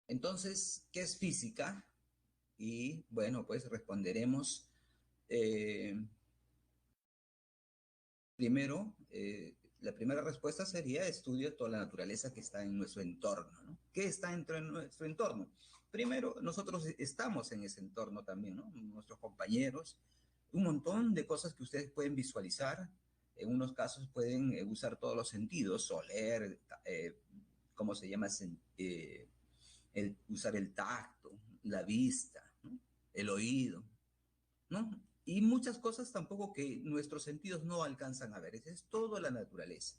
Entonces, ¿qué es física? Y bueno, pues responderemos eh, primero, la primera respuesta sería estudio toda la naturaleza que está en nuestro entorno, ¿no? ¿Qué está dentro de nuestro entorno? Primero, nosotros estamos en ese entorno también, ¿no? Nuestros compañeros, un montón de cosas que ustedes pueden visualizar. En unos casos pueden usar todos los sentidos, oler, ¿cómo se llama? Usar el tacto, la vista, ¿no? El oído, ¿no? Y muchas cosas tampoco que nuestros sentidos no alcanzan a ver. Eso es toda la naturaleza,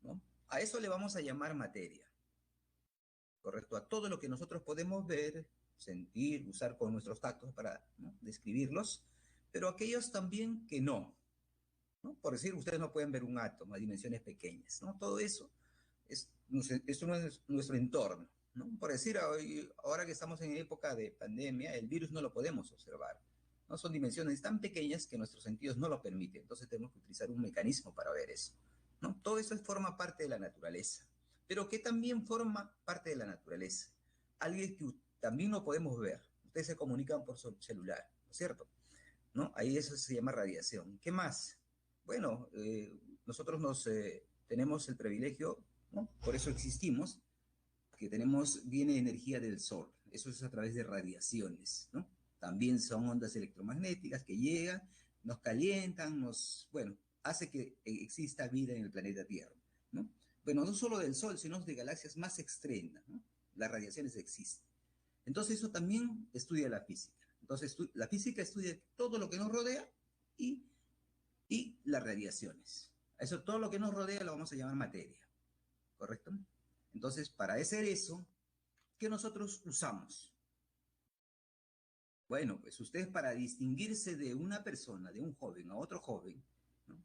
¿no? A eso le vamos a llamar materia, ¿correcto? A todo lo que nosotros podemos ver, sentir, usar con nuestros tactos para, ¿no?, describirlos, pero aquellos también que no, ¿no? Por decir, ustedes no pueden ver un átomo a dimensiones pequeñas, ¿no? Todo eso eso no es nuestro entorno, ¿no? Por decir, hoy, ahora que estamos en época de pandemia, el virus no lo podemos observar, ¿no? Son dimensiones tan pequeñas que nuestros sentidos no lo permiten, entonces tenemos que utilizar un mecanismo para ver eso, ¿no? Todo eso forma parte de la naturaleza, pero que también forma parte de la naturaleza. Alguien que también no podemos ver, ustedes se comunican por su celular, ¿no es cierto? ¿No? Ahí eso se llama radiación. ¿Qué más? Bueno, nosotros tenemos el privilegio, ¿no? Por eso existimos, que viene energía del sol. Eso es a través de radiaciones, ¿no? También son ondas electromagnéticas que llegan, nos calientan, bueno, hace que exista vida en el planeta Tierra, ¿no? Bueno, no solo del sol, sino de galaxias más extremas, ¿no? Las radiaciones existen. Entonces eso también estudia la física. Entonces la física estudia todo lo que nos rodea y, y las radiaciones. Eso, todo lo que nos rodea lo vamos a llamar materia, ¿correcto? Entonces, para hacer eso, ¿qué nosotros usamos? Bueno, pues ustedes, para distinguirse de una persona, de un joven a otro joven, ¿no?,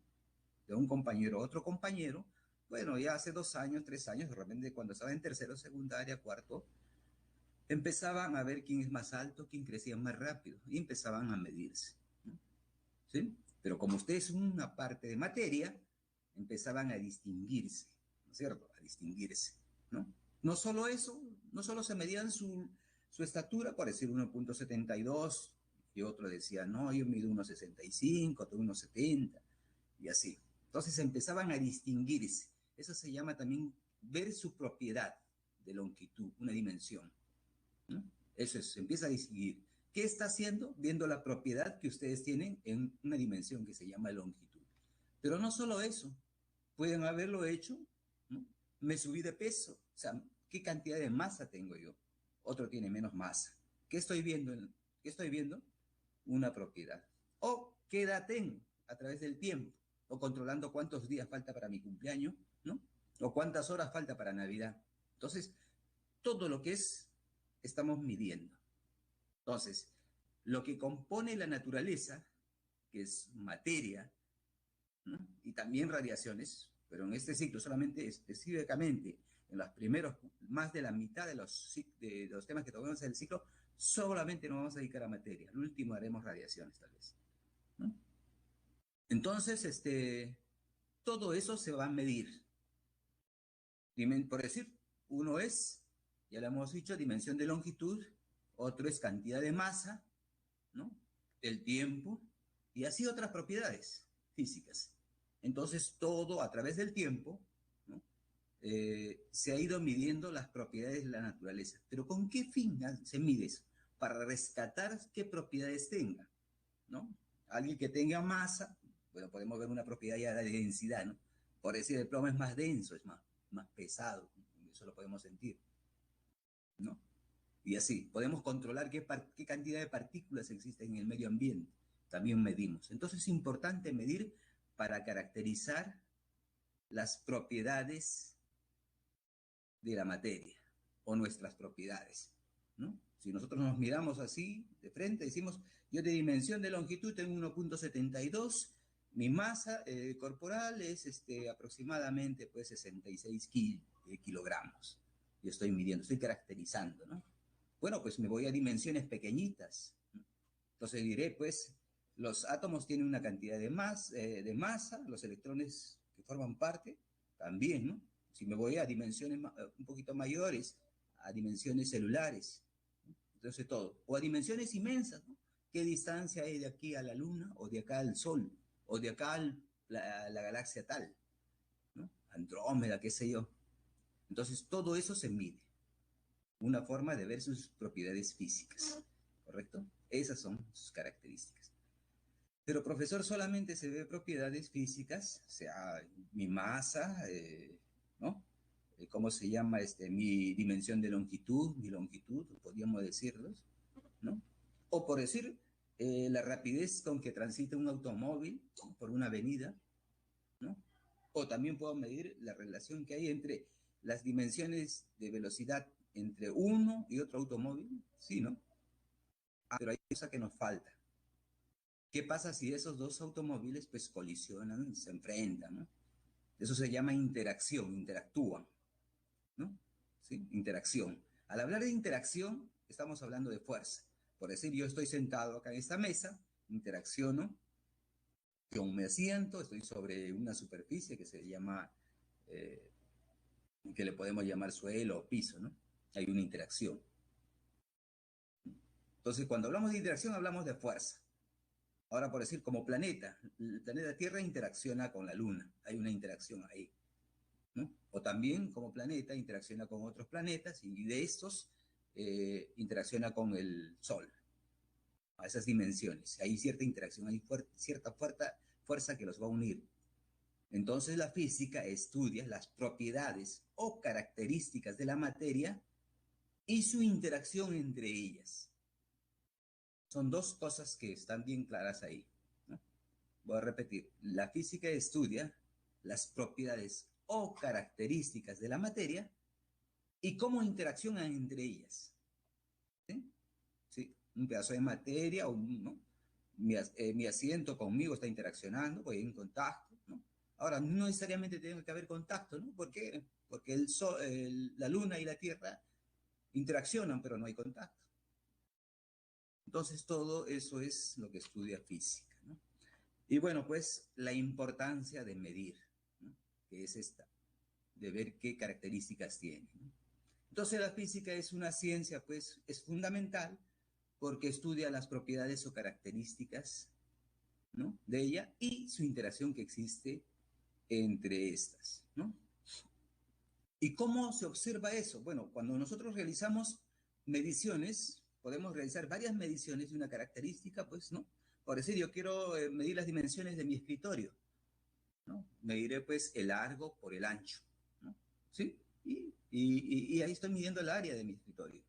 de un compañero a otro compañero, bueno, ya hace 2 años, 3 años, de repente cuando estaba en tercero, secundaria, cuarto, empezaban a ver quién es más alto, quién crecía más rápido, y empezaban a medirse, ¿no? ¿Sí? Pero como ustedes son una parte de materia, empezaban a distinguirse, ¿no es cierto? A distinguirse, ¿no? No solo eso, no solo se medían su estatura, por decir 1,72, y otro decía, no, yo mido 1,65, otro 1,70, y así. Entonces empezaban a distinguirse. Eso se llama también ver su propiedad de longitud, una dimensión, ¿no? Eso es, se empieza a distinguir. ¿Qué está haciendo? Viendo la propiedad que ustedes tienen en una dimensión que se llama longitud. Pero no solo eso, pueden haberlo hecho, ¿no? Me subí de peso, o sea, ¿qué cantidad de masa tengo yo? Otro tiene menos masa. ¿Qué estoy viendo? ¿Qué estoy viendo? Una propiedad. O qué edad tengo a través del tiempo, o controlando cuántos días falta para mi cumpleaños, ¿no? O cuántas horas falta para Navidad. Entonces, todo lo que estamos midiendo. Entonces, lo que compone la naturaleza, que es materia, ¿no?, y también radiaciones, pero en este ciclo solamente específicamente en los primeros, más de la mitad de los temas que tocamos en el ciclo, solamente nos vamos a dedicar a materia. El último haremos radiaciones, tal vez, ¿no? Entonces, todo eso se va a medir. Por decir, uno es, ya lo hemos dicho, dimensión de longitud, otro es cantidad de masa, ¿no?, el tiempo, y así otras propiedades físicas. Entonces, todo a través del tiempo, ¿no?, se ha ido midiendo las propiedades de la naturaleza. Pero ¿con qué fin se mide eso? Para rescatar qué propiedades tenga, ¿no? Alguien que tenga masa, bueno, podemos ver una propiedad ya de densidad, ¿no? Por decir, el plomo es más denso, es más pesado, eso lo podemos sentir, ¿no? Y así, podemos controlar qué cantidad de partículas existen en el medio ambiente. También medimos. Entonces es importante medir para caracterizar las propiedades de la materia o nuestras propiedades, ¿no? Si nosotros nos miramos así de frente, decimos, yo de dimensión de longitud tengo 1,72, mi masa corporal es aproximadamente pues 66 kilogramos. Yo estoy midiendo, estoy caracterizando, ¿no? Bueno, pues me voy a dimensiones pequeñitas. Entonces diré, pues, los átomos tienen una cantidad de masa, los electrones que forman parte también, ¿no? Si me voy a dimensiones un poquito mayores, a dimensiones celulares. Entonces todo, o a dimensiones inmensas, ¿no? ¿Qué distancia hay de aquí a la Luna, o de acá al Sol, o de acá a la galaxia tal, ¿no? Andrómeda, qué sé yo. Entonces todo eso se mide. Una forma de ver sus propiedades físicas, ¿correcto? Esas son sus características. Pero, profesor, solamente se ve propiedades físicas, o sea, mi masa, ¿no? ¿Cómo se llama? Mi dimensión de longitud, mi longitud, podríamos decirlos, ¿no? O por decir, la rapidez con que transita un automóvil, ¿no?, por una avenida, ¿no? O también puedo medir la relación que hay entre las dimensiones de velocidad entre uno y otro automóvil, ¿sí, no? Pero hay cosa que nos falta. ¿Qué pasa si esos dos automóviles pues colisionan, se enfrentan, ¿no? Eso se llama interacción, interactúan, ¿no? ¿Sí? Interacción. Al hablar de interacción, estamos hablando de fuerza. Por decir, yo estoy sentado acá en esta mesa, interacciono con mi asiento, estoy sobre una superficie que se llama, eh, que le podemos llamar suelo o piso, ¿no? Hay una interacción. Entonces, cuando hablamos de interacción, hablamos de fuerza. Ahora, por decir, como planeta, el planeta Tierra interacciona con la Luna, hay una interacción ahí, ¿no? O también, como planeta, interacciona con otros planetas y de estos interacciona con el Sol, a esas dimensiones. Hay cierta interacción, hay cierta fuerza que los va a unir. Entonces, la física estudia las propiedades o características de la materia y su interacción entre ellas. Son dos cosas que están bien claras ahí, ¿no? Voy a repetir, la física estudia las propiedades o características de la materia y cómo interaccionan entre ellas. ¿Sí? ¿Sí? Un pedazo de materia, ¿no? Mi asiento conmigo está interaccionando, voy en contacto, ¿no? Ahora, no necesariamente tiene que haber contacto, ¿no? ¿Por qué? Porque la Luna y la Tierra interaccionan, pero no hay contacto. Entonces, todo eso es lo que estudia física, ¿no? Y bueno, pues la importancia de medir, ¿no?, que es esta, de ver qué características tiene, ¿no? Entonces la física es una ciencia, pues es fundamental porque estudia las propiedades o características, ¿no?, de ella y su interacción que existe entre estas, ¿no? ¿Y cómo se observa eso? Bueno, cuando nosotros realizamos mediciones, podemos realizar varias mediciones de una característica, pues, ¿no? Por decir, yo quiero medir las dimensiones de mi escritorio, ¿no? Mediré, pues, el largo por el ancho, ¿no? ¿Sí? Y ahí estoy midiendo el área de mi escritorio.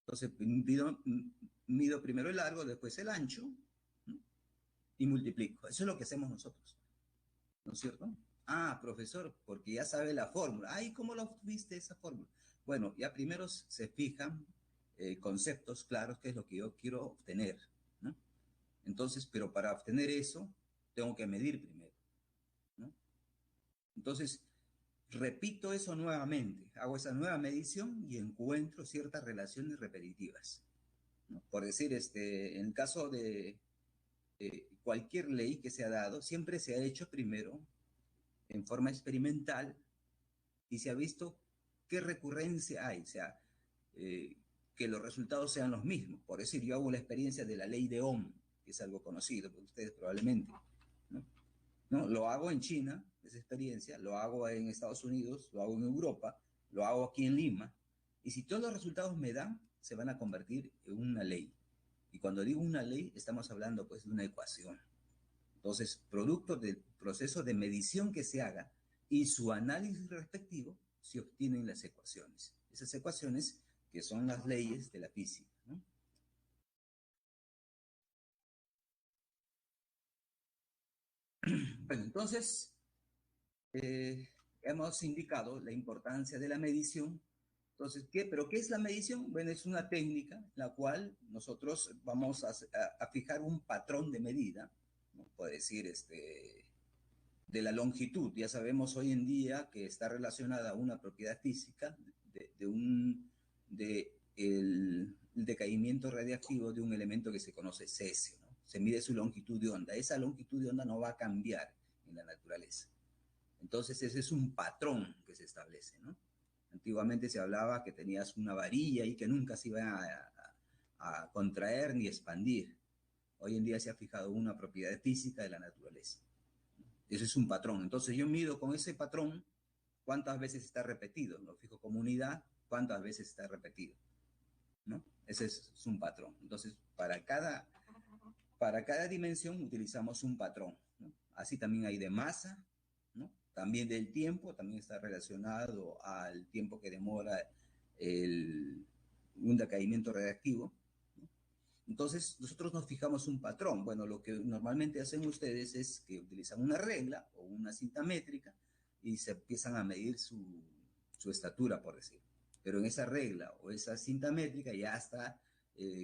Entonces, mido primero el largo, después el ancho, ¿no?, y multiplico. Eso es lo que hacemos nosotros, ¿no es cierto? Ah, profesor, porque ya sabe la fórmula. Ay, ¿cómo lo obtuviste esa fórmula? Bueno, ya primero se fijan conceptos claros, qué es lo que yo quiero obtener, ¿no? Entonces, pero para obtener eso, tengo que medir primero, ¿no? Entonces, repito eso nuevamente, hago esa nueva medición y encuentro ciertas relaciones repetitivas, ¿no? Por decir, en el caso de cualquier ley que se ha dado, siempre se ha hecho primero en forma experimental y se ha visto qué recurrencia hay, o sea, que los resultados sean los mismos. Por decir, yo hago la experiencia de la ley de Ohm, que es algo conocido por ustedes probablemente, ¿no? ¿No? Lo hago en China, esa experiencia, lo hago en Estados Unidos, lo hago en Europa, lo hago aquí en Lima, y si todos los resultados me dan, se van a convertir en una ley. Y cuando digo una ley, estamos hablando pues de una ecuación. Entonces, producto del proceso de medición que se haga y su análisis respectivo, se obtienen las ecuaciones. Esas ecuaciones que son las leyes de la física, ¿no? Bueno, entonces, hemos indicado la importancia de la medición. Entonces, ¿pero qué es la medición? Bueno, es una técnica en la cual nosotros vamos a fijar un patrón de medida, ¿no? Puede decir, de la longitud. Ya sabemos hoy en día que está relacionada a una propiedad física de el decaimiento radiactivo de un elemento que se conoce cesio, ¿no? Se mide su longitud de onda. Esa longitud de onda no va a cambiar en la naturaleza. Entonces ese es un patrón que se establece, ¿no? Antiguamente se hablaba que tenías una varilla y que nunca se iba a contraer ni expandir. Hoy en día se ha fijado una propiedad física de la naturaleza. Ese es un patrón. Entonces yo mido con ese patrón cuántas veces está repetido. Lo fijo como unidad, cuántas veces está repetido, ¿no? Ese es un patrón. Entonces, para cada dimensión utilizamos un patrón, ¿no? Así también hay de masa, ¿no? También del tiempo, también está relacionado al tiempo que demora un decaimiento reactivo, ¿no? Entonces, nosotros nos fijamos un patrón. Bueno, lo que normalmente hacen ustedes es que utilizan una regla o una cinta métrica y se empiezan a medir su estatura, por decir. Pero en esa regla o esa cinta métrica ya está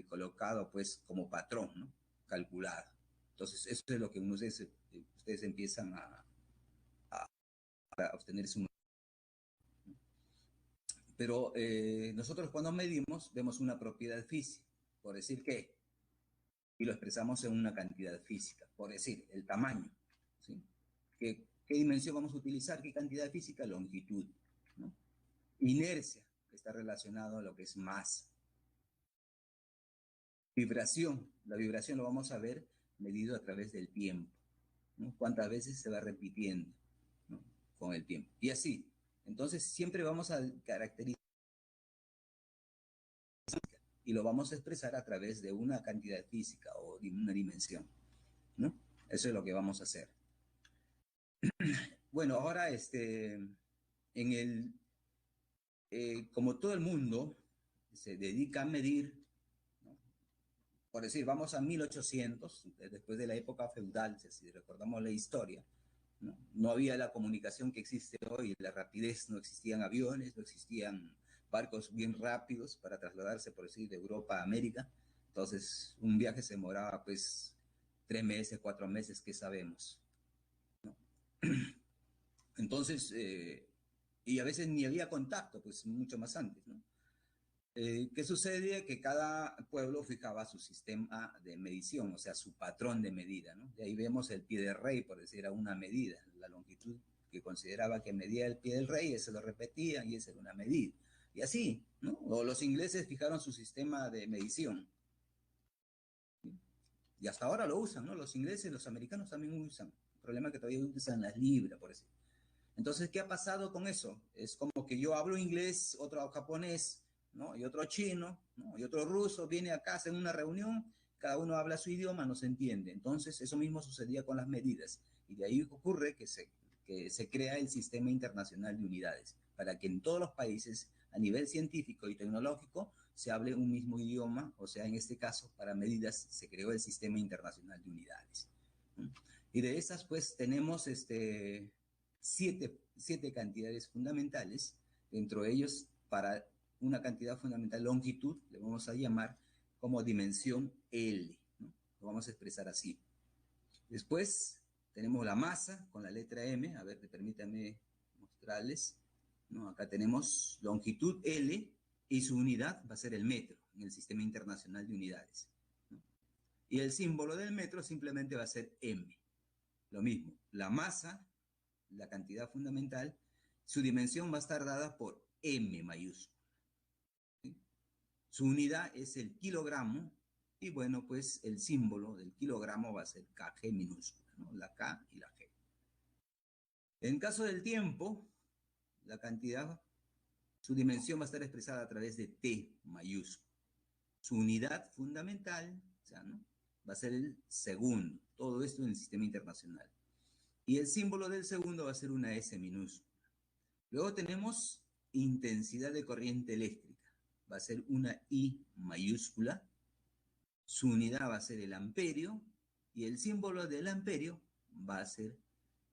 colocado pues como patrón, ¿no? Calculado. Entonces, eso es lo que ustedes empiezan a obtener su... Pero nosotros cuando medimos vemos una propiedad física, por decir que, y lo expresamos en una cantidad física, por decir, el tamaño, ¿sí? ¿Qué dimensión vamos a utilizar? ¿Qué cantidad física? Longitud, ¿no? Inercia, que está relacionado a lo que es masa. Vibración, la vibración lo vamos a ver medido a través del tiempo, ¿no? Cuántas veces se va repitiendo, ¿no? Con el tiempo. Y así, entonces siempre vamos a caracterizar y lo vamos a expresar a través de una cantidad física o de una dimensión, ¿no? Eso es lo que vamos a hacer. Bueno, ahora como todo el mundo se dedica a medir, ¿no? Por decir, vamos a 1800, después de la época feudal, si recordamos la historia, ¿no? No había la comunicación que existe hoy, la rapidez, no existían aviones, no existían barcos bien rápidos para trasladarse, por decir, de Europa a América. Entonces, un viaje se demoraba pues 3 meses, 4 meses, ¿qué sabemos? ¿No? Entonces, y a veces ni había contacto, pues mucho más antes, ¿no? ¿Qué sucede? Que cada pueblo fijaba su sistema de medición, o sea, su patrón de medida, ¿no? De ahí vemos el pie del rey, por decir, era una medida, la longitud que consideraba que medía el pie del rey, ese lo repetía y esa era una medida. Y así, ¿no? O los ingleses fijaron su sistema de medición. Y hasta ahora lo usan, ¿no? Los ingleses, los americanos también usan. El problema es que todavía usan las libras, por decir. Entonces, ¿qué ha pasado con eso? Es como que yo hablo inglés, otro japonés, ¿no? Y otro chino, ¿no? Y otro ruso, viene acá, hacen una reunión, cada uno habla su idioma, no se entiende. Entonces, eso mismo sucedía con las medidas. Y de ahí ocurre que se crea el Sistema Internacional de Unidades, para que en todos los países, a nivel científico y tecnológico, se hable un mismo idioma, o sea, en este caso, para medidas, se creó el Sistema Internacional de Unidades. Y de esas, pues, tenemos siete cantidades fundamentales, dentro de ellos, para una cantidad fundamental, longitud, le vamos a llamar como dimensión L, ¿no? Lo vamos a expresar así. Después tenemos la masa con la letra M, a ver, permítanme mostrarles, ¿no? Acá tenemos longitud L y su unidad va a ser el metro en el Sistema Internacional de Unidades, ¿no? Y el símbolo del metro simplemente va a ser M. Lo mismo, la masa, la cantidad fundamental, su dimensión va a estar dada por M mayúscula, ¿sí? Su unidad es el kilogramo y bueno, pues el símbolo del kilogramo va a ser kg minúscula, ¿no? La K y la G. En caso del tiempo, la cantidad, su dimensión va a estar expresada a través de T mayúscula. Su unidad fundamental, o sea, ¿no? Va a ser el segundo. Todo esto en el sistema internacional. Y el símbolo del segundo va a ser una S minúscula. Luego tenemos intensidad de corriente eléctrica. Va a ser una I mayúscula. Su unidad va a ser el amperio. Y el símbolo del amperio va a ser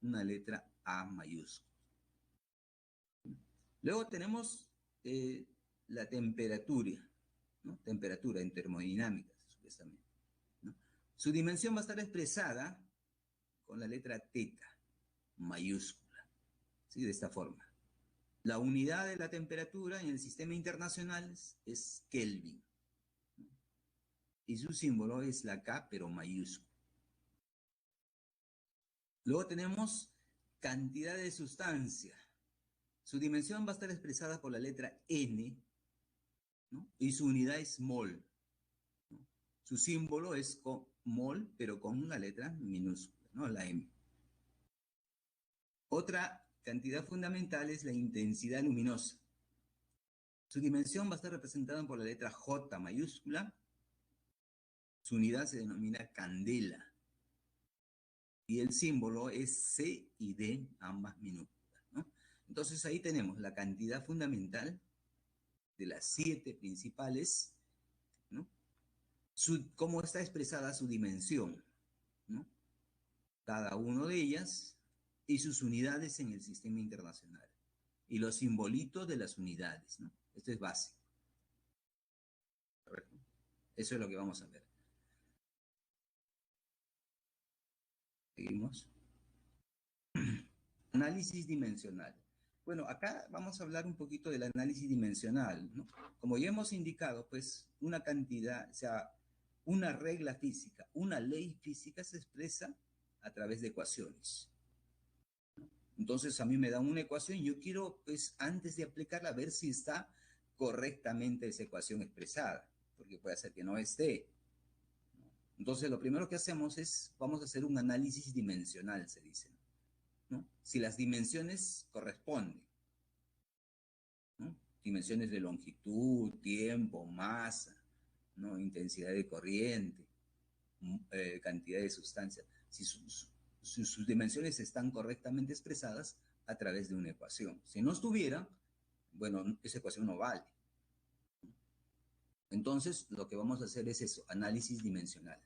una letra A mayúscula. Luego tenemos la temperatura, ¿no? Temperatura en termodinámica, supuestamente, ¿no? Su dimensión va a estar expresada con la letra teta mayúscula, ¿sí? De esta forma. La unidad de la temperatura en el sistema internacional es Kelvin, ¿no? Y su símbolo es la K, pero mayúscula. Luego tenemos cantidad de sustancia, Su dimensión va a estar expresada por la letra n, ¿no? Y su unidad es mol, ¿no? Su símbolo es mol, pero con una letra minúscula, ¿no? La m. Otra cantidad fundamental es la intensidad luminosa. Su dimensión va a estar representada por la letra J mayúscula. Su unidad se denomina candela. Y el símbolo es C y D, ambas minúsculas, ¿no? Entonces ahí tenemos la cantidad fundamental de las 7 principales, ¿no? Cómo está expresada su dimensión, ¿no? Cada una de ellas y sus unidades en el sistema internacional. Y los simbolitos de las unidades, ¿no? Esto es básico. ¿Correcto? Eso es lo que vamos a ver. Seguimos. Análisis dimensional. Bueno, acá vamos a hablar un poquito del análisis dimensional, ¿no? Como ya hemos indicado, pues una cantidad, o sea, una regla física, una ley física se expresa a través de ecuaciones. Entonces a mí me dan una ecuación y yo quiero, pues antes de aplicarla, ver si está correctamente esa ecuación expresada, porque puede ser que no esté. Entonces lo primero que hacemos es, vamos a hacer un análisis dimensional, se dice, ¿no? Si las dimensiones corresponden, ¿no? Dimensiones de longitud, tiempo, masa, ¿no? Intensidad de corriente, cantidad de sustancia. Si sus dimensiones están correctamente expresadas a través de una ecuación. Si no estuviera, bueno, esa ecuación no vale. Entonces, lo que vamos a hacer es eso, análisis dimensional.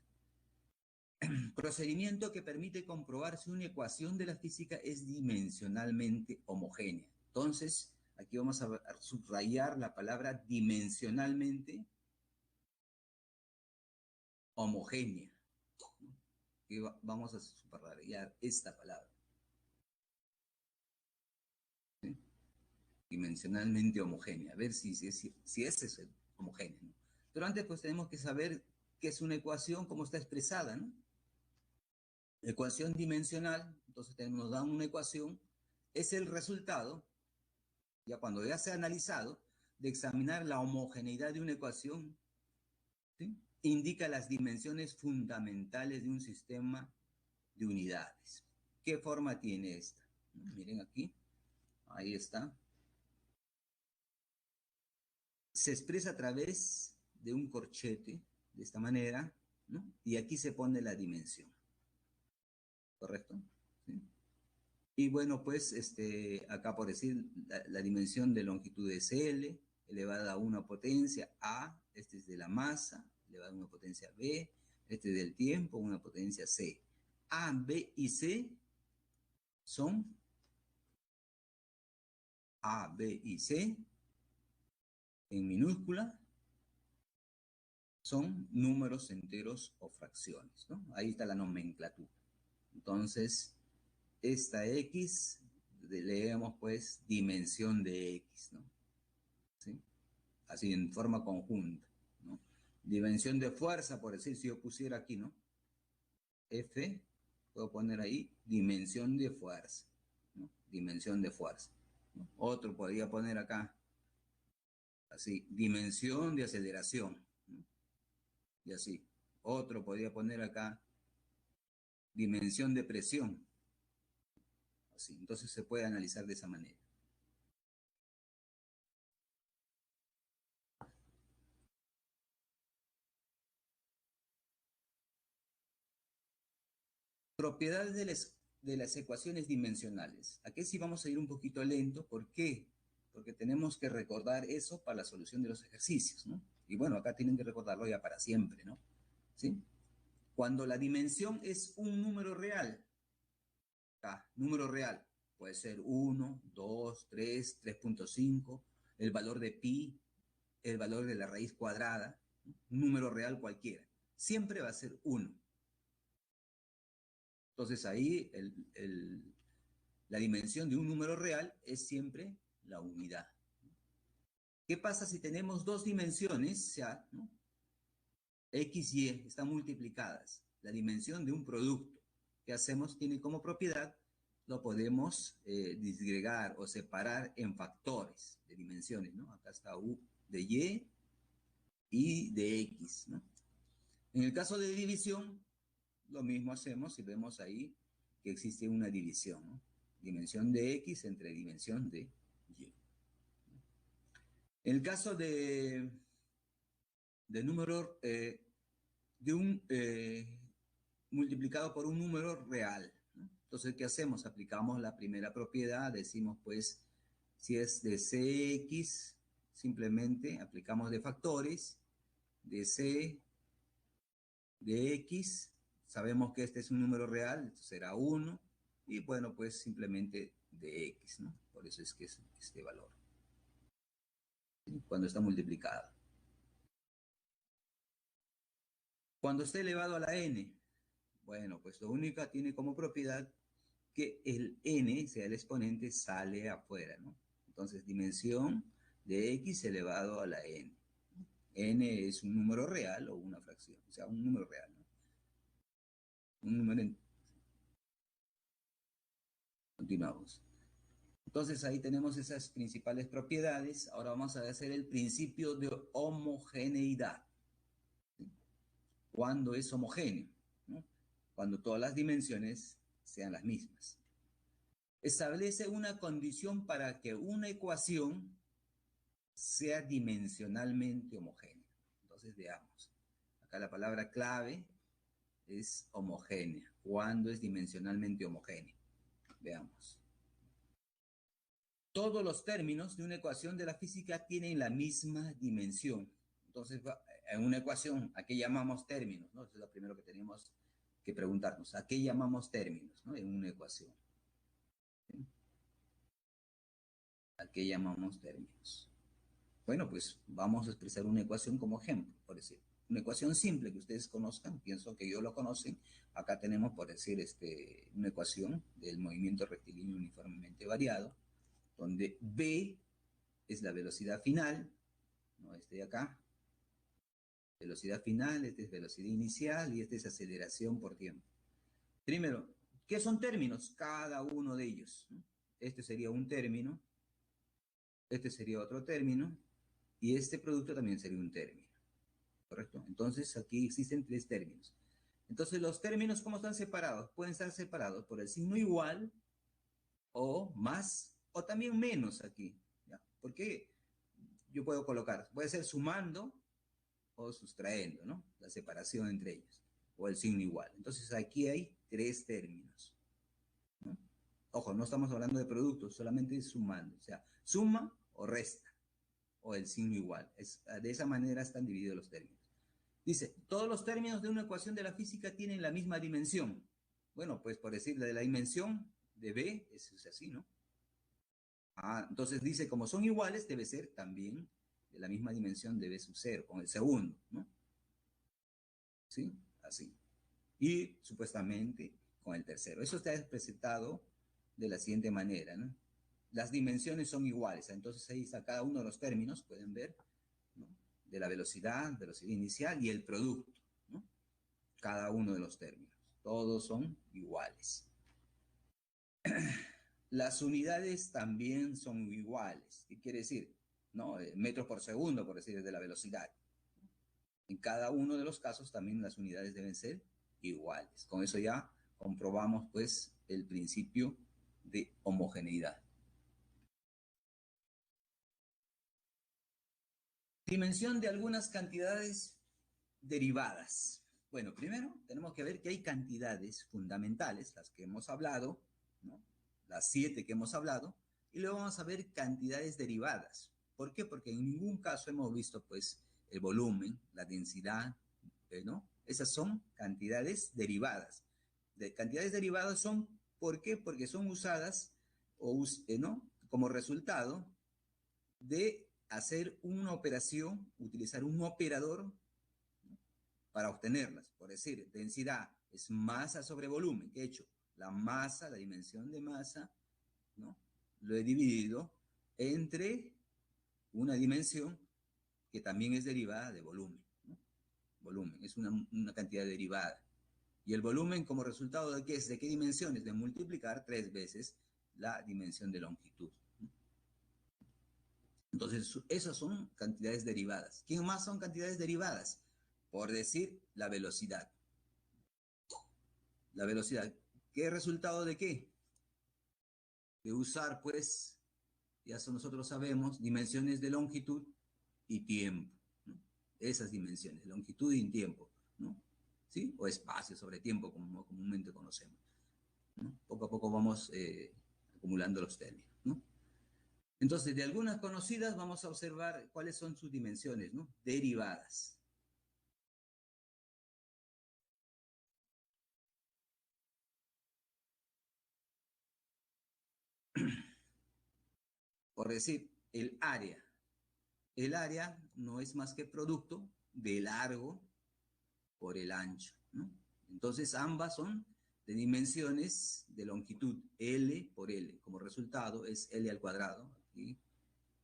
Procedimiento que permite comprobar si una ecuación de la física es dimensionalmente homogénea. Entonces, aquí vamos a subrayar la palabra dimensionalmente homogénea. Y vamos a subrayar esta palabra. ¿Sí? Dimensionalmente homogénea. A ver si es homogénea, ¿no? Pero antes, pues tenemos que saber qué es una ecuación, cómo está expresada, ¿no? Ecuación dimensional, entonces nos dan una ecuación, es el resultado, ya cuando ya se ha analizado, de examinar la homogeneidad de una ecuación, ¿sí? Indica las dimensiones fundamentales de un sistema de unidades. ¿Qué forma tiene esta? Miren aquí, ahí está. Se expresa a través de un corchete, de esta manera, ¿no? Y aquí se pone la dimensión, ¿correcto? ¿Sí? Y bueno, pues acá por decir, la dimensión de longitud es L, elevada a una potencia A, este es de la masa, elevada a una potencia B, este es del tiempo, una potencia C. A, B y C son A, B y C en minúscula, son números enteros o fracciones, ¿no? Ahí está la nomenclatura. Entonces, esta X, leemos pues dimensión de X, ¿no? ¿Sí? Así en forma conjunta, ¿no? Dimensión de fuerza, por decir, si yo pusiera aquí, ¿no? F, puedo poner ahí dimensión de fuerza, ¿no? Dimensión de fuerza, ¿no? Otro podría poner acá, así, dimensión de aceleración, ¿no? Y así. Otro podría poner acá, dimensión de presión, así. Entonces se puede analizar de esa manera. Propiedades de las ecuaciones dimensionales. Aquí sí vamos a ir un poquito lento. ¿Por qué? Porque tenemos que recordar eso para la solución de los ejercicios, ¿no? Y bueno, acá tienen que recordarlo ya para siempre, ¿no? ¿Sí? Cuando la dimensión es un número real, acá, número real, puede ser 1, 2, 3, 3.5, el valor de pi, el valor de la raíz cuadrada, ¿no? Un número real cualquiera. Siempre va a ser 1. Entonces ahí la dimensión de un número real es siempre la unidad. ¿Qué pasa si tenemos dos dimensiones, o sea, ¿no? X y Y están multiplicadas? La dimensión de un producto que hacemos tiene como propiedad lo podemos disgregar o separar en factores de dimensiones, ¿no? Acá está U de y de X, ¿no? En el caso de división, lo mismo hacemos y vemos ahí que existe una división, ¿no? Dimensión de X entre dimensión de Y. En el caso de número, de un multiplicado por un número real, ¿no? Entonces, ¿qué hacemos? Aplicamos la primera propiedad, decimos pues, si es de Cx, simplemente aplicamos de factores, de C, de X, sabemos que este es un número real, entonces será 1, y bueno, pues simplemente de X, ¿no? Por eso es que es este valor, ¿sí? Cuando está multiplicado. Cuando esté elevado a la n, bueno, pues lo único tiene como propiedad que el n, sea el exponente, sale afuera, ¿no? Entonces, dimensión de x elevado a la n. N es un número real o una fracción, o sea, un número real, ¿no? Un número en... Continuamos. Entonces, ahí tenemos esas principales propiedades. Ahora vamos a hacer el principio de homogeneidad. ¿Sí? ¿Cuándo es homogéneo? ¿No? Cuando todas las dimensiones sean las mismas. Establece una condición para que una ecuación sea dimensionalmente homogénea. Entonces veamos. Acá la palabra clave es homogénea. ¿Cuándo es dimensionalmente homogénea? Veamos. Todos los términos de una ecuación de la física tienen la misma dimensión. Entonces, en una ecuación, ¿a qué llamamos términos? ¿No? Eso es lo primero que tenemos que preguntarnos. ¿A qué llamamos términos, ¿no? En una ecuación? ¿Sí? ¿A qué llamamos términos? Bueno, pues vamos a expresar una ecuación como ejemplo, por decir. Una ecuación simple que ustedes conozcan, pienso que yo lo conocen. Acá tenemos, por decir, una ecuación del movimiento rectilíneo uniformemente variado, donde v es la velocidad final, ¿no? Este de acá, velocidad final, este es velocidad inicial y este es aceleración por tiempo. Primero, ¿qué son términos? Cada uno de ellos, ¿no? Este sería un término, este sería otro término, y este producto también sería un término, ¿correcto? Entonces aquí existen tres términos. Entonces los términos, ¿cómo están separados? Pueden estar separados por el signo igual o más o también menos aquí, ¿ya? Porque yo puedo colocar, puede ser sumando o sustrayendo, ¿no? La separación entre ellos o el signo igual. Entonces aquí hay tres términos, ¿no? Ojo, no estamos hablando de productos, solamente sumando, o sea, suma o resta o el signo igual. De esa manera están divididos los términos. Dice, todos los términos de una ecuación de la física tienen la misma dimensión. Bueno, pues por decirle, la dimensión de B es así, ¿no? Entonces dice, como son iguales, debe ser también de la misma dimensión de B sub 0, con el segundo, ¿no? ¿Sí? Así. Y supuestamente con el tercero. Eso está presentado de la siguiente manera, ¿no? Las dimensiones son iguales, entonces ahí está cada uno de los términos, pueden ver, ¿no? De la velocidad inicial y el producto, ¿no? Cada uno de los términos. Todos son iguales. Las unidades también son iguales. ¿Qué quiere decir? ¿No? Metros por segundo, por decir, de la velocidad. En cada uno de los casos también las unidades deben ser iguales. Con eso ya comprobamos pues el principio de homogeneidad. Dimensión de algunas cantidades derivadas. Bueno, primero tenemos que ver que hay cantidades fundamentales, las que hemos hablado, ¿no? Las 7 que hemos hablado, y luego vamos a ver cantidades derivadas. ¿Por qué? Porque en ningún caso hemos visto pues el volumen, la densidad, ¿no? Esas son cantidades derivadas. Cantidades derivadas son, ¿por qué? Porque son usadas ¿no? Como resultado de hacer una operación, utilizar un operador, ¿no? Para obtenerlas. Por decir, densidad es masa sobre volumen. ¿Qué he hecho? La masa, la dimensión de masa, ¿no? Lo he dividido entre una dimensión que también es derivada de volumen, ¿no? Volumen, es una cantidad derivada. Y el volumen como resultado de qué es, de qué dimensiones, de multiplicar 3 veces la dimensión de longitud. Entonces, esas son cantidades derivadas. ¿Quién más son cantidades derivadas? Por decir, la velocidad. La velocidad. ¿Qué resultado de qué? De usar, pues, ya nosotros sabemos, dimensiones de longitud y tiempo, ¿no? Esas dimensiones, longitud y tiempo, ¿no? ¿Sí? O espacio sobre tiempo, como comúnmente conocemos, ¿no? Poco a poco vamos acumulando los términos, ¿no? Entonces, de algunas conocidas vamos a observar cuáles son sus dimensiones, ¿no? Derivadas. Por decir, el área. El área no es más que producto de largo por el ancho, ¿no? Entonces, ambas son de dimensiones de longitud L por L. Como resultado es L al cuadrado. Aquí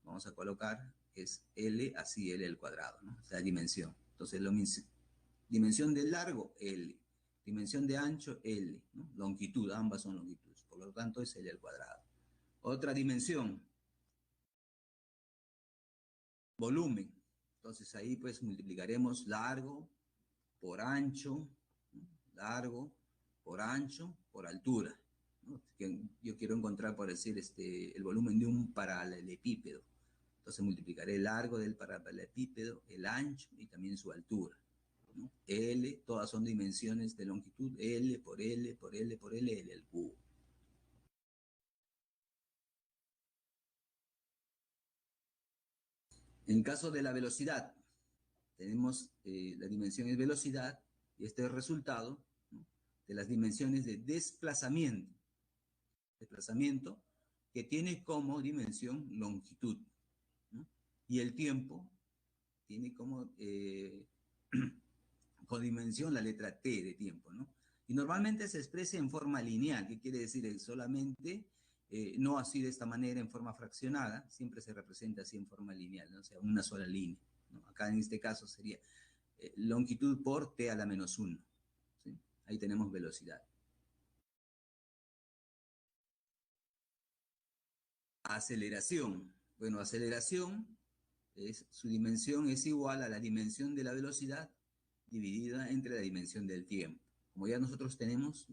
vamos a colocar, es L, así L al cuadrado, ¿no? O sea, dimensión. Entonces, dimensión de largo, L. Dimensión de ancho, L, ¿no? Longitud, ambas son longitudes. Por lo tanto, es L al cuadrado. Otra dimensión, volumen. Entonces, ahí pues multiplicaremos largo por ancho, ¿no? Largo por ancho por altura, ¿no? Que yo quiero encontrar, por decir, el volumen de un paralelepípedo. Entonces multiplicaré el largo del paralelepípedo, el ancho y también su altura, ¿no? L, todas son dimensiones de longitud, L por L por L por L, L al cubo. En caso de la velocidad, tenemos la dimensión es velocidad y este es el resultado, ¿no? De las dimensiones de desplazamiento. Desplazamiento que tiene como dimensión longitud, ¿no? Y el tiempo tiene como con dimensión la letra T de tiempo, ¿no? Y normalmente se expresa en forma lineal, que quiere decir solamente, no así de esta manera en forma fraccionada, siempre se representa así en forma lineal, ¿no? O sea, una sola línea, ¿no? Acá en este caso sería longitud por T a la menos 1, ¿sí? Ahí tenemos velocidad. Aceleración. Bueno, aceleración, su dimensión es igual a la dimensión de la velocidad dividida entre la dimensión del tiempo. Como ya nosotros tenemos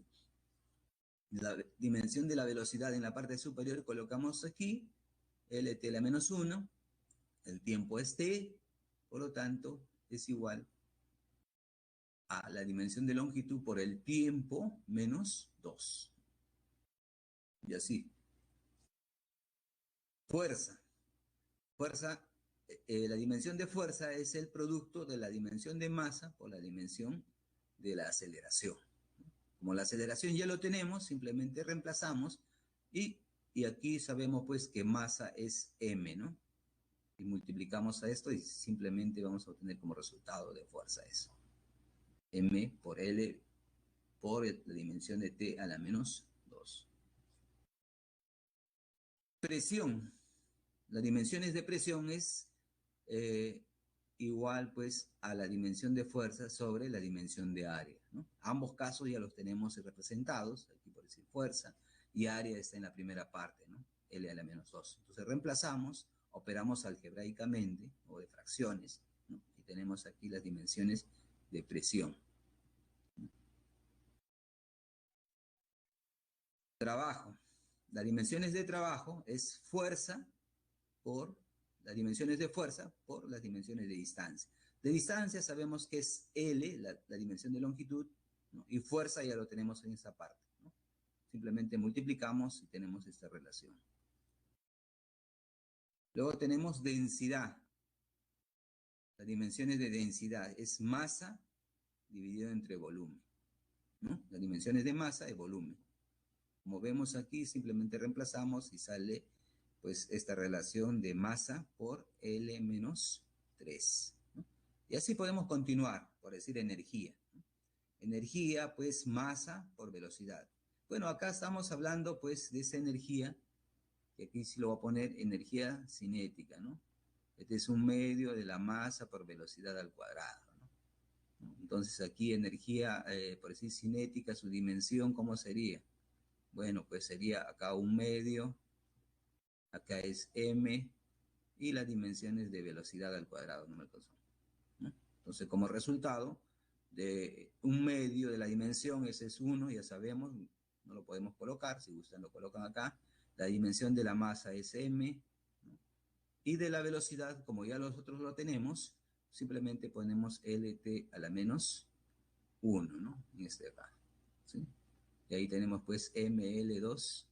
la dimensión de la velocidad en la parte superior, colocamos aquí lt a la menos 1, el tiempo es t, por lo tanto es igual a la dimensión de longitud por el tiempo menos 2. Y así. Fuerza. Fuerza, la dimensión de fuerza es el producto de la dimensión de masa por la dimensión de la aceleración. Como la aceleración ya lo tenemos, simplemente reemplazamos y aquí sabemos pues que masa es m, ¿no? Y multiplicamos a esto y simplemente vamos a obtener como resultado de fuerza eso. M por L por la dimensión de T a la menos 2. Presión. Las dimensiones de presión es igual pues a la dimensión de fuerza sobre la dimensión de área, ¿no? Ambos casos ya los tenemos representados, aquí por decir fuerza, y área está en la primera parte, ¿no? L a la menos 2. Entonces reemplazamos, operamos algebraicamente o de fracciones, ¿no? Y tenemos aquí las dimensiones de presión. Trabajo. Las dimensiones de trabajo es fuerza por las dimensiones de fuerza por las dimensiones de distancia. De distancia sabemos que es L, la dimensión de longitud, ¿no? Y fuerza ya lo tenemos en esta parte, ¿no? Simplemente multiplicamos y tenemos esta relación. Luego tenemos densidad. Las dimensiones de densidad es masa dividido entre volumen, ¿no? Las dimensiones de masa y volumen. Como vemos aquí, simplemente reemplazamos y sale pues esta relación de masa por L menos 3, ¿no? Y así podemos continuar, por decir energía, ¿no? Energía, pues masa por velocidad. Bueno, acá estamos hablando pues de esa energía, que aquí sí lo voy a poner energía cinética, ¿no? Este es un medio de la masa por velocidad al cuadrado, ¿no? Entonces aquí energía, por decir cinética, su dimensión, ¿cómo sería? Bueno, pues sería acá 1/2, acá es m, y las dimensiones de velocidad al cuadrado, no me alcanzó, ¿no? Entonces, como resultado de 1/2 de la dimensión, ese es 1, ya sabemos, no lo podemos colocar, si gustan lo colocan acá. La dimensión de la masa es m, ¿no? Y de la velocidad, como ya nosotros lo tenemos, simplemente ponemos lt a la menos 1, ¿no? En este acá, ¿sí? Y ahí tenemos pues ml2,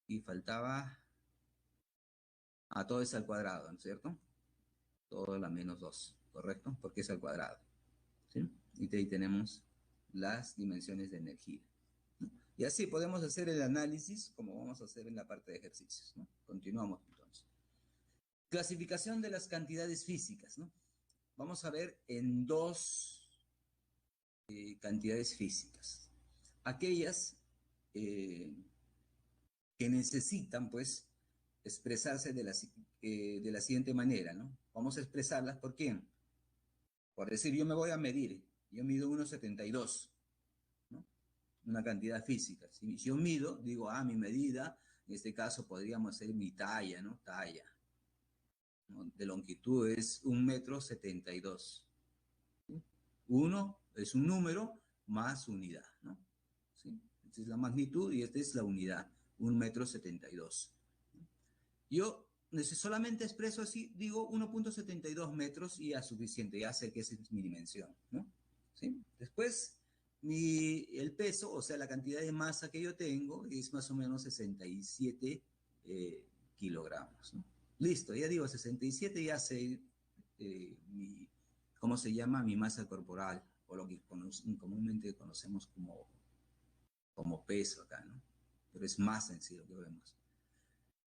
y faltaba a todo es al cuadrado, ¿no es cierto? Todo a la menos 2, ¿correcto? Porque es al cuadrado, ¿sí? Y ahí tenemos las dimensiones de energía, ¿no? Y así podemos hacer el análisis como vamos a hacer en la parte de ejercicios, ¿no? Continuamos entonces. Clasificación de las cantidades físicas, ¿no? Vamos a ver en dos cantidades físicas. Aquellas que necesitan, pues, expresarse de la siguiente manera, ¿no? Vamos a expresarlas por quién. Por decir, yo me voy a medir, yo mido 1,72, ¿no? Una cantidad física. Si yo mido, digo, mi medida, en este caso podríamos hacer mi talla, ¿no? Talla, ¿no? De longitud es 1,72 m, ¿sí? 1 es un número más unidad, ¿no? ¿Sí? Esta es la magnitud y esta es la unidad, 1,72 m. Yo solamente expreso así, digo 1,72 metros y ya es suficiente, ya sé que esa es mi dimensión, ¿no? ¿Sí? Después, el peso, o sea, la cantidad de masa que yo tengo es más o menos 67 kilogramos, ¿no? Listo, ya digo 67, ya sé ¿cómo se llama? Mi masa corporal, o lo que comúnmente conocemos como peso acá, ¿no? Pero es masa en sí lo que vemos,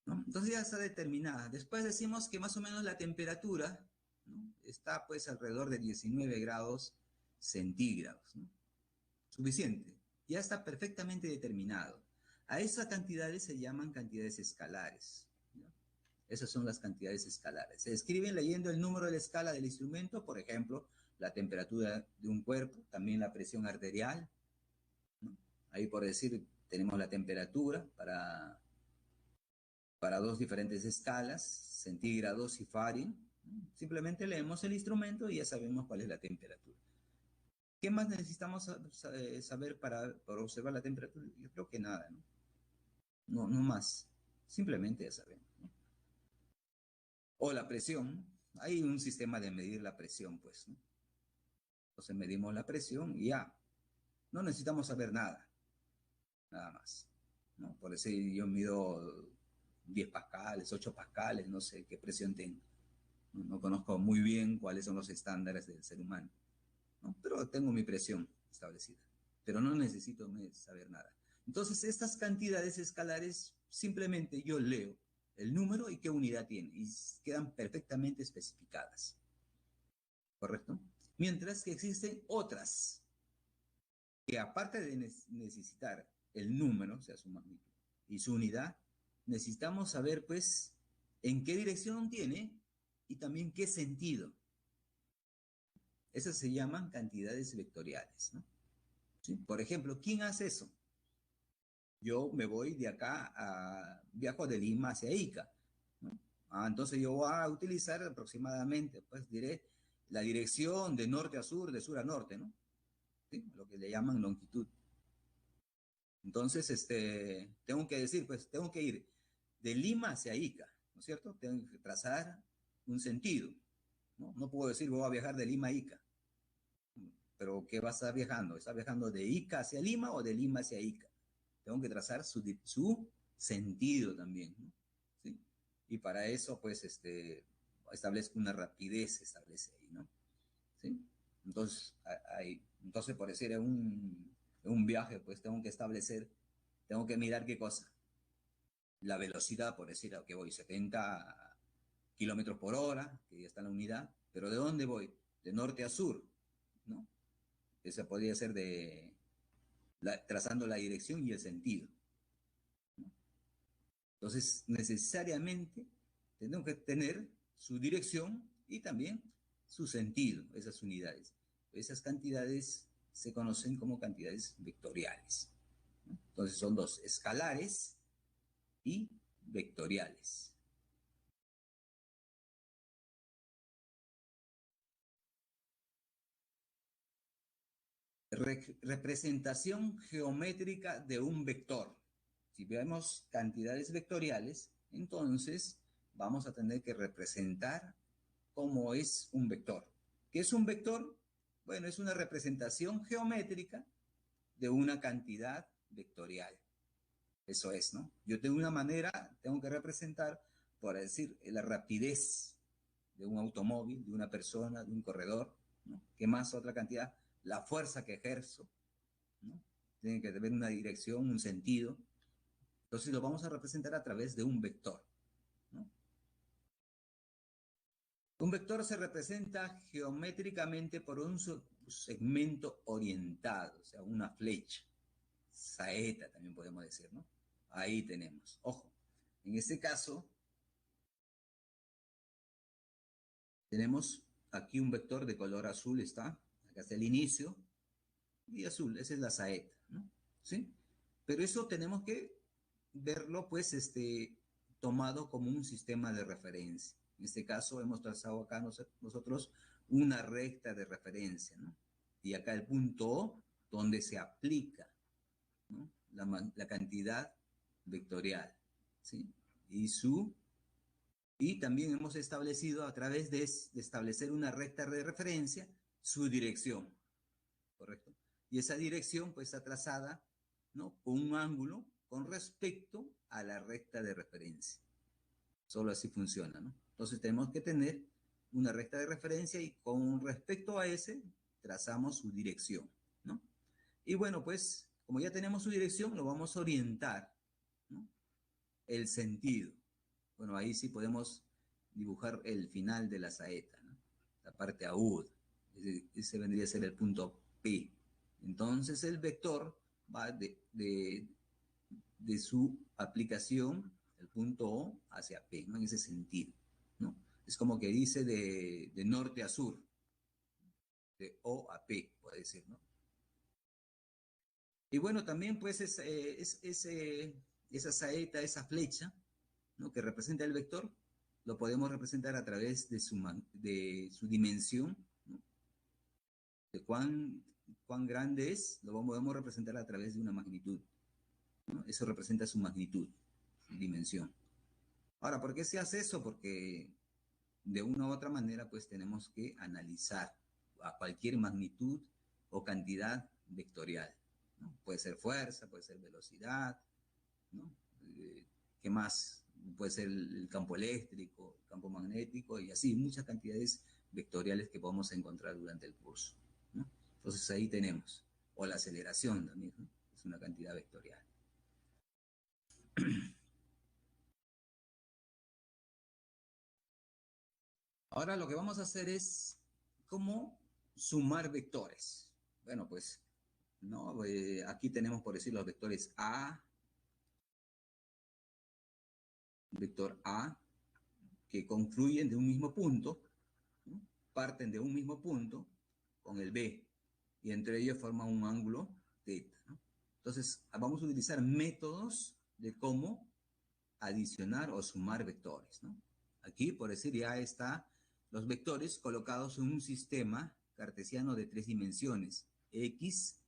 ¿no? Entonces ya está determinada. Después decimos que más o menos la temperatura, ¿no? Está pues alrededor de 19 grados centígrados, ¿no? Suficiente. Ya está perfectamente determinado. A esas cantidades se llaman cantidades escalares, ¿no? Esas son las cantidades escalares. Se describen leyendo el número de la escala del instrumento, por ejemplo, la temperatura de un cuerpo, también la presión arterial, ¿no? Ahí por decir, tenemos la temperatura para dos diferentes escalas, centígrados y Fahrenheit. Simplemente leemos el instrumento y ya sabemos cuál es la temperatura. ¿Qué más necesitamos saber para observar la temperatura? Yo creo que nada, ¿no? No más. Simplemente ya sabemos, ¿no? O la presión. Hay un sistema de medir la presión, pues, ¿no? Entonces medimos la presión y ya. No necesitamos saber nada. Nada más, ¿no? Por decir, yo mido 10 pascales, 8 pascales, no sé qué presión tengo. No conozco muy bien cuáles son los estándares del ser humano, ¿no? Pero tengo mi presión establecida. Pero no necesito saber nada. Entonces, estas cantidades escalares, simplemente yo leo el número y qué unidad tiene, y quedan perfectamente especificadas, ¿correcto? Mientras que existen otras, que aparte de necesitar el número, o sea, su magnitud, y su unidad, necesitamos saber, pues, en qué dirección tiene y también qué sentido. Esas se llaman cantidades vectoriales, ¿no? ¿Sí? Por ejemplo, ¿quién hace eso? Yo me voy de acá viajo de Lima hacia Ica, ¿no? Entonces yo voy a utilizar aproximadamente, pues diré, la dirección de norte a sur, de sur a norte, ¿no? ¿Sí? Lo que le llaman longitud. Entonces, tengo que decir, pues tengo que ir de Lima hacia Ica, ¿no es cierto? Tengo que trazar un sentido, ¿no? No puedo decir voy a viajar de Lima a Ica, pero ¿qué va a estar viajando? ¿Está viajando de Ica hacia Lima o de Lima hacia Ica? Tengo que trazar su sentido también, ¿no? ¿Sí? Y para eso, pues, establezco una rapidez, establece ahí, ¿no? ¿Sí? Entonces, entonces por decir, en un viaje, pues tengo que establecer, tengo que mirar qué cosa. La velocidad, por decir, a que voy 70 kilómetros por hora, que ya está en la unidad, pero ¿de dónde voy? De norte a sur, ¿no? Eso podría ser trazando la dirección y el sentido, ¿no? Entonces, necesariamente tenemos que tener su dirección y también su sentido, esas unidades. esas cantidades se conocen como cantidades vectoriales, ¿no? Entonces son dos, escalares y vectoriales. Representación geométrica de un vector. Si vemos cantidades vectoriales, entonces vamos a tener que representar cómo es un vector. ¿Qué es un vector? Bueno, es una representación geométrica de una cantidad vectorial. Eso es, ¿no? Yo tengo una manera, tengo que representar, por decir, la rapidez de un automóvil, de una persona, de un corredor, ¿no? ¿Qué más otra cantidad? La fuerza que ejerzo, ¿no? Tiene que tener una dirección, un sentido. Entonces lo vamos a representar a través de un vector, ¿no? Un vector se representa geométricamente por un segmento orientado, o sea, una flecha, saeta también podemos decir, ¿no? Ahí tenemos. Ojo, en este caso tenemos aquí un vector de color azul, acá está el inicio, y azul, esa es la saeta, ¿no? ¿Sí? Pero eso tenemos que verlo, pues, tomado como un sistema de referencia. En este caso hemos trazado acá nosotros una recta de referencia, ¿no? Y acá el punto O, donde se aplica, ¿no? La cantidad vectorial, ¿sí? Y también hemos establecido a través de establecer una recta de referencia su dirección, ¿correcto? Y esa dirección pues está trazada, ¿no? Con un ángulo con respecto a la recta de referencia. Solo así funciona, ¿no? Entonces tenemos que tener una recta de referencia y con respecto a ese trazamos su dirección, ¿no? Y bueno, pues como ya tenemos su dirección, lo vamos a orientar, ¿no? El sentido. Bueno, ahí sí podemos dibujar el final de la saeta, ¿no? La parte aguda. Ese vendría a ser el punto P. Entonces el vector va de su aplicación, el punto O, hacia P, ¿no? En ese sentido, ¿no? Es como que dice de norte a sur, de O a P, puede decir, ¿no? Y bueno, también pues esa saeta, esa flecha, ¿no? Que representa el vector, lo podemos representar a través de su dimensión, ¿no? De cuán grande es, lo podemos representar a través de una magnitud, ¿no? Eso representa su magnitud, su dimensión. Ahora, ¿por qué se hace eso? Porque de una u otra manera, pues tenemos que analizar a cualquier magnitud o cantidad vectorial, ¿no? Puede ser fuerza, puede ser velocidad, ¿no? ¿Qué más? Puede ser el campo eléctrico, el campo magnético y así, muchas cantidades vectoriales que podemos encontrar durante el curso, ¿no? Entonces ahí tenemos, o la aceleración también, ¿no? Es una cantidad vectorial. Ahora lo que vamos a hacer es cómo sumar vectores. Bueno, pues, ¿no? Aquí tenemos, por decir, los vectores vector A, que confluyen de un mismo punto, ¿no? Parten de un mismo punto con el B, y entre ellos forman un ángulo θ, ¿no? Entonces, vamos a utilizar métodos de cómo adicionar o sumar vectores, ¿no? Aquí, por decir, ya está los vectores colocados en un sistema cartesiano de 3 dimensiones, X,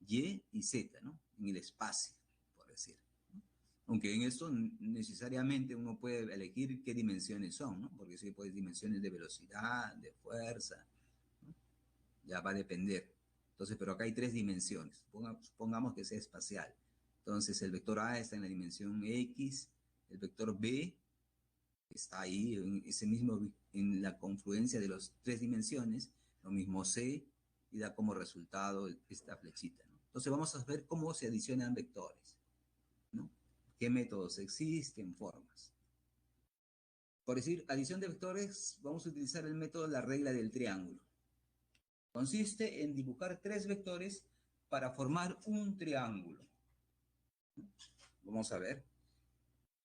Y y Z, ¿no? En el espacio, por decir, ¿no? Aunque en esto necesariamente uno puede elegir qué dimensiones son, ¿no? Porque si pues dimensiones de velocidad, de fuerza, ¿no? Ya va a depender. Entonces, pero acá hay 3 dimensiones. Supongamos que sea espacial. Entonces, el vector A está en la dimensión X, el vector B está ahí, en ese mismo, en la confluencia de las 3 dimensiones, lo mismo C, y da como resultado esta flechita, ¿no? Entonces, vamos a ver cómo se adicionan vectores, ¿no? ¿Qué métodos existen? Formas. Por decir, adición de vectores, vamos a utilizar el método de la regla del triángulo. Consiste en dibujar 3 vectores para formar un triángulo. Vamos a ver.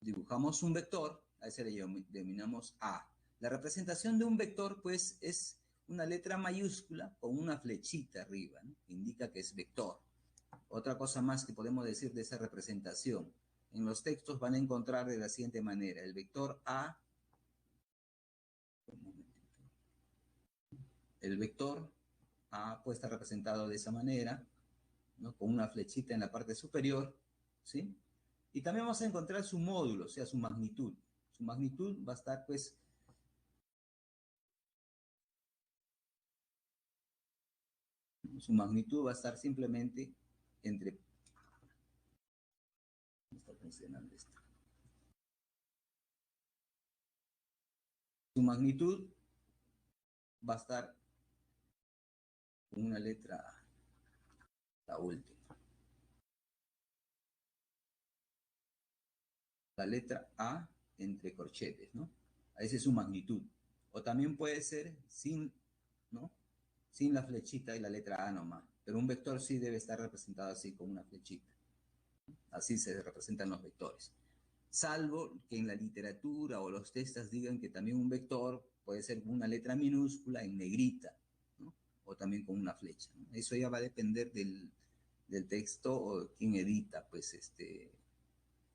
Dibujamos un vector, a ese le denominamos A. La representación de un vector, pues, es una letra mayúscula con una flechita arriba, ¿no? Que indica que es vector. Otra cosa más que podemos decir de esa representación. En los textos van a encontrar de la siguiente manera. El vector A, el vector A puede estar representado de esa manera, ¿no? Con una flechita en la parte superior, ¿sí? Y también vamos a encontrar su módulo, o sea, su magnitud. Su magnitud va a estar, pues, su magnitud va a estar simplemente entre... ¿Cómo está funcionando esto? Su magnitud va a estar con una letra A, la última. La letra A entre corchetes, ¿no? Esa es su magnitud. O también puede ser sin, ¿no? Sin la flechita y la letra A nomás. Pero un vector sí debe estar representado así, con una flechita. Así se representan los vectores. Salvo que en la literatura o los textos digan que también un vector puede ser una letra minúscula en negrita, ¿no? O también con una flecha, ¿no? Eso ya va a depender del texto o quien edita, pues,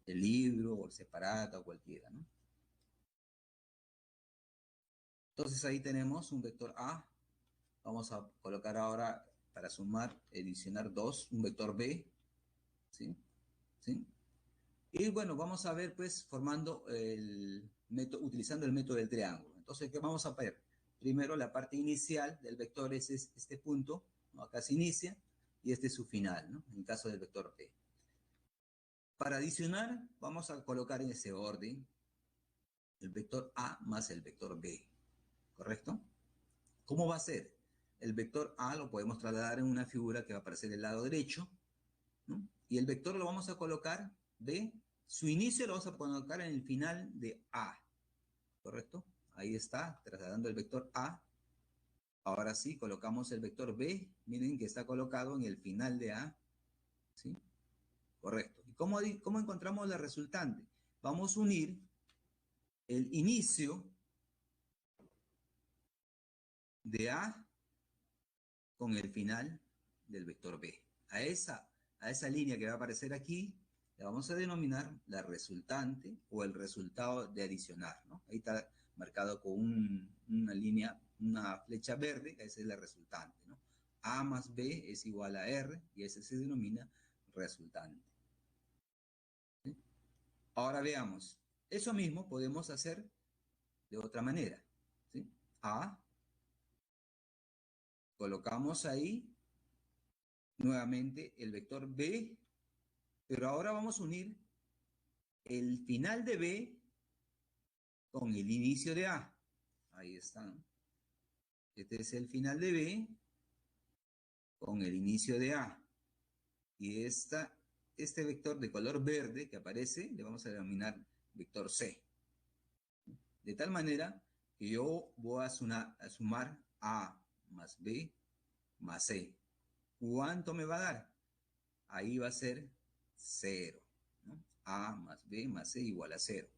el libro o el separado o cualquiera, ¿no? Entonces ahí tenemos un vector A. Vamos a colocar ahora, para sumar, adicionar 2, un vector B, ¿sí? ¿Sí? Y bueno, vamos a ver, pues, formando el método, utilizando el método del triángulo. Entonces, ¿qué vamos a ver? Primero, la parte inicial del vector es este punto, ¿no? Acá se inicia, y este es su final, ¿no? En el caso del vector P. Para adicionar, vamos a colocar en ese orden el vector A más el vector B, ¿correcto? ¿Cómo va a ser? El vector A lo podemos trasladar en una figura que va a aparecer del lado derecho, ¿no? Y el vector lo vamos a colocar B, su inicio lo vamos a colocar en el final de A, ¿correcto? Ahí está, trasladando el vector A. Ahora sí, colocamos el vector B, miren que está colocado en el final de A, ¿sí? Correcto. ¿Y cómo encontramos la resultante? Vamos a unir el inicio de A con el final del vector B. A esa línea que va a aparecer aquí, la vamos a denominar la resultante o el resultado de adicionar, ¿no? Ahí está marcado con una línea, una flecha verde, esa es la resultante, ¿no? A más B es igual a R y ese se denomina resultante, ¿sí? Ahora veamos, eso mismo podemos hacer de otra manera, ¿sí? A, colocamos ahí nuevamente el vector B, pero ahora vamos a unir el final de B con el inicio de A. Ahí están. Este es el final de B con el inicio de A. Y este vector de color verde que aparece, le vamos a denominar vector C. De tal manera que yo voy a sumar A más B más C. ¿Cuánto me va a dar? Ahí va a ser 0, ¿no? A más B más C igual a 0.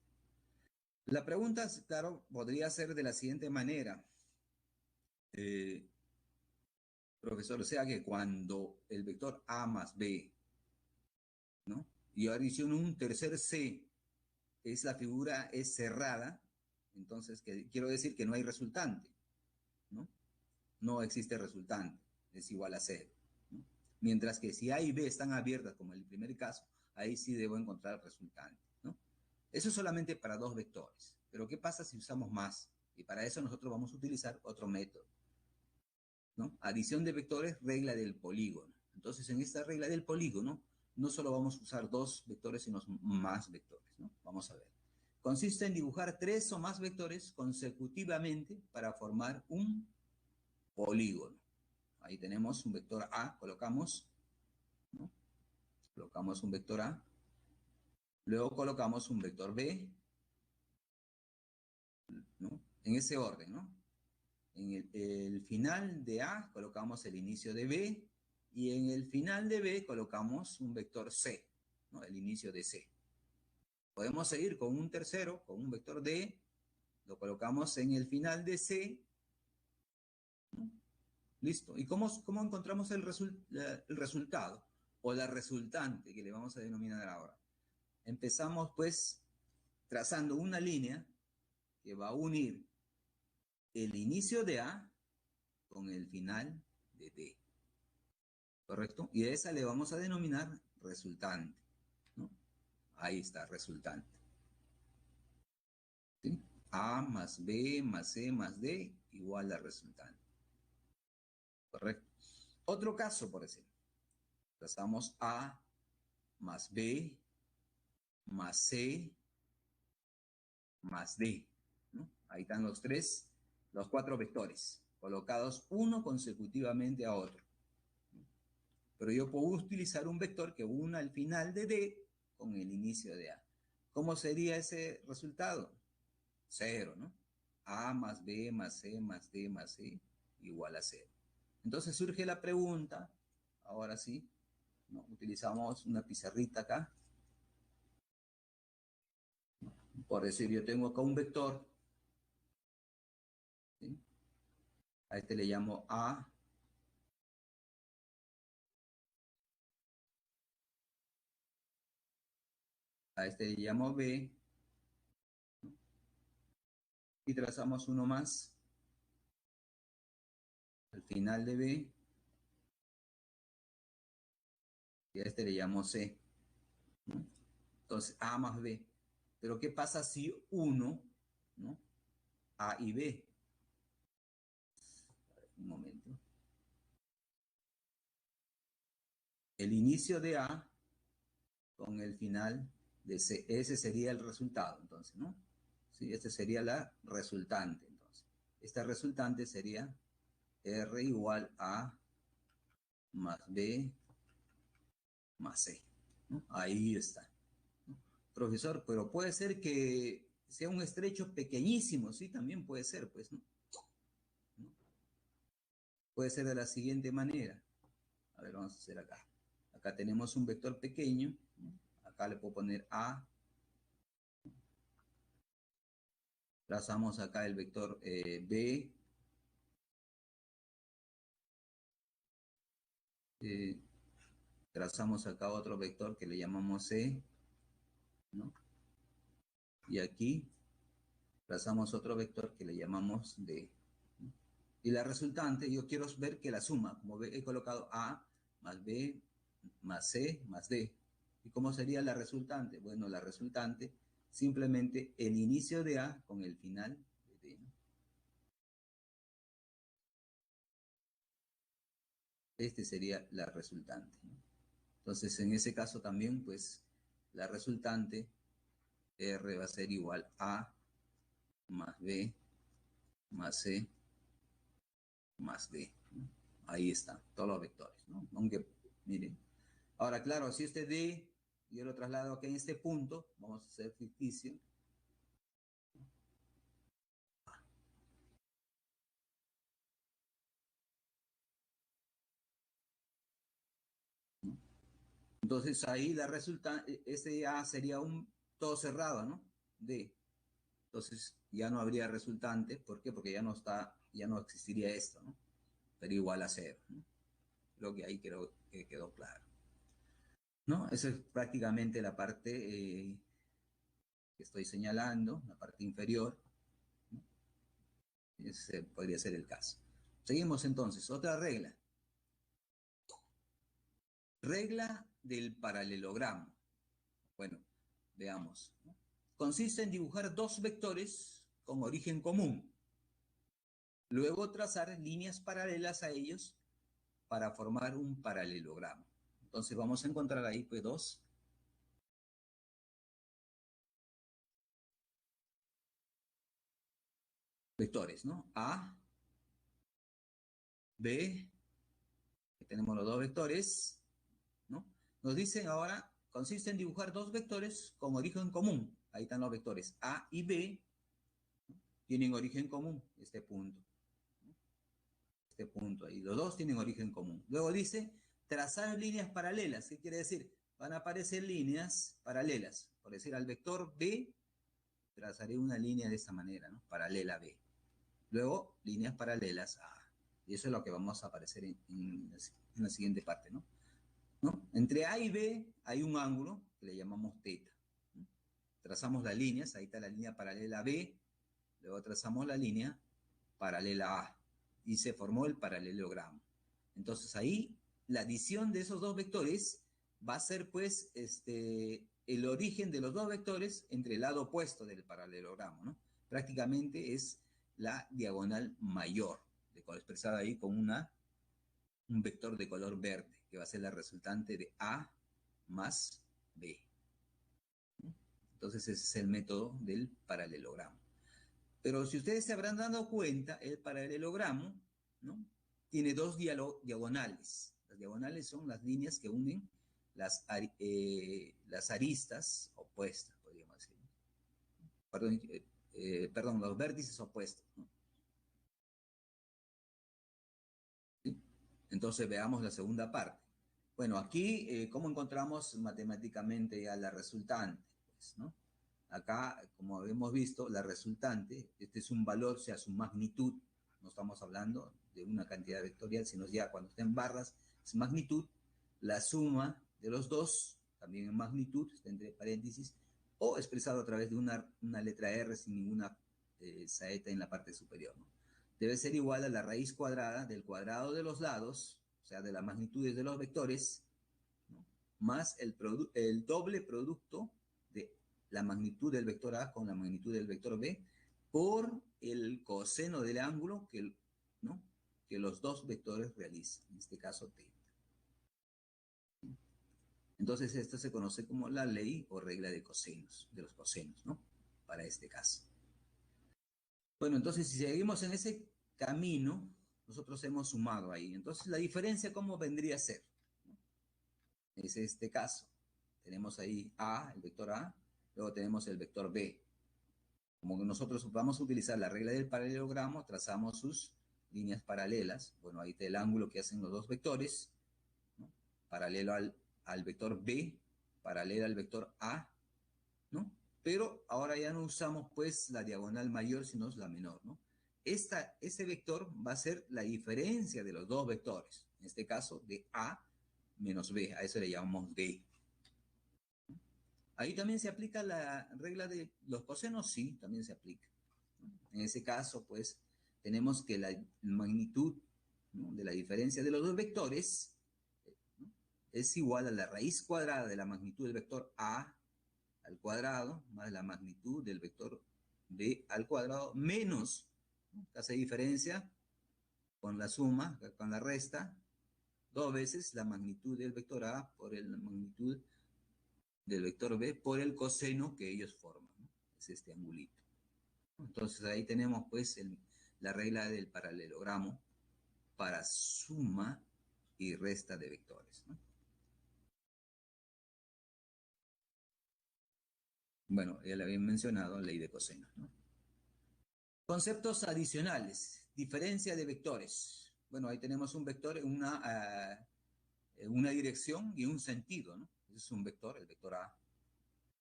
La pregunta, claro, podría ser de la siguiente manera. Eh, Profesor, o sea que cuando el vector A más B, ¿no? Y yo adiciono un tercer C, la figura es cerrada, entonces quiero decir que no hay resultante, ¿no? No existe resultante, es igual a 0, ¿no? Mientras que si A y B están abiertas, como en el primer caso, ahí sí debo encontrar el resultante, ¿no? Eso es solamente para dos vectores. Pero ¿qué pasa si usamos más? Y para eso nosotros vamos a utilizar otro método, ¿no? Adición de vectores, regla del polígono. Entonces, en esta regla del polígono, no solo vamos a usar dos vectores, sino más vectores, ¿no? Vamos a ver. Consiste en dibujar tres o más vectores consecutivamente para formar un polígono. Ahí tenemos un vector A, colocamos, ¿no? Colocamos un vector A. Luego colocamos un vector B, ¿no? En ese orden, ¿no? En el final de A colocamos el inicio de B y en el final de B colocamos un vector C, ¿no? El inicio de C. Podemos seguir con un tercero, con un vector D, lo colocamos en el final de C ¿no? Listo. ¿Y cómo encontramos el resultado? O la resultante, que le vamos a denominar ahora. Empezamos, pues, trazando una línea que va a unir el inicio de A con el final de D. ¿Correcto? Y a esa le vamos a denominar resultante, ¿no? Ahí está, resultante. ¿Sí? A más B más C más D igual a resultante. ¿Correcto? Otro caso, por ejemplo. Trazamos A más B más C más D, ¿no? Ahí están los cuatro vectores, colocados uno consecutivamente a otro. Pero yo puedo utilizar un vector que una al final de D con el inicio de A. ¿Cómo sería ese resultado? Cero, ¿no? A más B más C más D más C igual a cero. Entonces surge la pregunta, ahora sí, ¿no? Utilizamos una pizarrita acá. Por decir, yo tengo acá un vector, ¿sí? A este le llamo A, a este le llamo B, ¿no? Y trazamos uno más al final de B, y a este le llamo C, ¿no? Entonces, A más B. Pero ¿qué pasa si uno, ¿no? A y B. Un momento. El inicio de A con el final de C. Ese sería el resultado, entonces, ¿no? Sí, este sería la resultante, entonces. Esta resultante sería R igual a más B más C, ¿no? Ahí está, ¿no? Profesor, pero puede ser que sea un estrecho pequeñísimo, sí, también puede ser, pues, ¿no? ¿No? Puede ser de la siguiente manera. A ver, vamos a hacer acá. Acá tenemos un vector pequeño, ¿no? Acá le puedo poner A. Trazamos acá el vector B. Eh, Trazamos acá otro vector que le llamamos C, ¿no? Y aquí trazamos otro vector que le llamamos D, ¿no? Y la resultante, yo quiero ver que la suma, como ve, he colocado A más B más C más D. ¿Y cómo sería la resultante? Bueno, la resultante, simplemente el inicio de A con el final de D, ¿no? Este sería la resultante, ¿no? Entonces, en ese caso también, pues, la resultante R va a ser igual a más B más C más D, ¿no? Ahí están todos los vectores, ¿no? Aunque, miren. Ahora, claro, si este D yo lo traslado aquí en este punto, vamos a hacer ficticio. ¿No? Entonces ahí la resulta, este A sería un todo cerrado, ¿no? D. Entonces ya no habría resultante. ¿Por qué? Porque ya no existiría esto, ¿no? Sería igual a cero, ¿no? Creo que ahí creo que quedó claro, ¿no? Esa es prácticamente la parte que estoy señalando, la parte inferior, ¿no? Ese podría ser el caso. Seguimos entonces. Otra regla. Regla del paralelogramo. Bueno, veamos, ¿no? Consiste en dibujar dos vectores con origen común. Luego trazar líneas paralelas a ellos para formar un paralelogramo. Entonces vamos a encontrar ahí pues dos vectores, ¿no? A, B, que tenemos los dos vectores, ¿no? Nos dicen ahora, consiste en dibujar dos vectores con origen común. Ahí están los vectores A y B, ¿no? Tienen origen común, este punto. Este punto ahí. Los dos tienen origen común. Luego dice trazar líneas paralelas. ¿Qué quiere decir? Van a aparecer líneas paralelas. Por decir, al vector B, trazaré una línea de esta manera, ¿no? Paralela a B. Luego, líneas paralelas a A. Y eso es lo que vamos a aparecer en la siguiente parte, ¿no? ¿No? Entre A y B hay un ángulo que le llamamos teta. ¿No? Trazamos las líneas, ahí está la línea paralela a B, luego trazamos la línea paralela a y se formó el paralelogramo. Entonces ahí la adición de esos dos vectores va a ser pues el origen de los dos vectores entre el lado opuesto del paralelogramo, ¿no? Prácticamente es la diagonal mayor, expresada ahí con un vector de color verde, que va a ser la resultante de A más B. Entonces ese es el método del paralelogramo. Pero si ustedes se habrán dado cuenta, el paralelogramo, ¿no?, tiene dos diagonales. Las diagonales son las líneas que unen las aristas opuestas, podríamos decir. Perdón, los vértices opuestos, ¿no? ¿Sí? Entonces veamos la segunda parte. Bueno, aquí, ¿cómo encontramos matemáticamente ya la resultante? Pues, ¿no? Acá, como hemos visto, la resultante, este es un valor, o sea, su magnitud, no estamos hablando de una cantidad vectorial, sino ya cuando está en barras, es magnitud, la suma de los dos, también en magnitud, está entre paréntesis, o expresado a través de una letra R sin ninguna saeta en la parte superior, ¿no? Debe ser igual a la raíz cuadrada del cuadrado de los lados, o sea, de las magnitudes de los vectores, ¿no?, más el doble producto de la magnitud del vector A con la magnitud del vector B por el coseno del ángulo ¿no?, que los dos vectores realizan, en este caso θ. Entonces esto se conoce como la ley o regla de cosenos, de los cosenos, ¿no?, para este caso. Bueno, entonces si seguimos en ese camino, nosotros hemos sumado ahí. Entonces la diferencia, ¿cómo vendría a ser? Es este caso. Tenemos ahí A, el vector A, luego tenemos el vector B. Como que nosotros vamos a utilizar la regla del paralelogramo, trazamos sus líneas paralelas. Bueno, ahí está el ángulo que hacen los dos vectores, ¿no?, paralelo al vector B, paralelo al vector A, ¿no? Pero ahora ya no usamos pues la diagonal mayor, sino la menor, ¿no? Ese vector va a ser la diferencia de los dos vectores, en este caso de A menos B, a eso le llamamos D. Ahí también se aplica la regla de los cosenos, sí, también se aplica. En ese caso, pues, tenemos que la magnitud, ¿no?, de la diferencia de los dos vectores, ¿no?, es igual a la raíz cuadrada de la magnitud del vector A al cuadrado más la magnitud del vector B al cuadrado menos, ¿no?, hace diferencia con la suma, con la resta, dos veces la magnitud del vector A por la magnitud del vector B por el coseno que ellos forman, ¿no? Es este angulito. Entonces ahí tenemos pues la regla del paralelogramo para suma y resta de vectores, ¿no? Bueno, ya le había mencionado, ley de cosenos, ¿no? Conceptos adicionales, diferencia de vectores. Bueno, ahí tenemos un vector, una dirección y un sentido, ¿no? Ese es un vector, el vector A.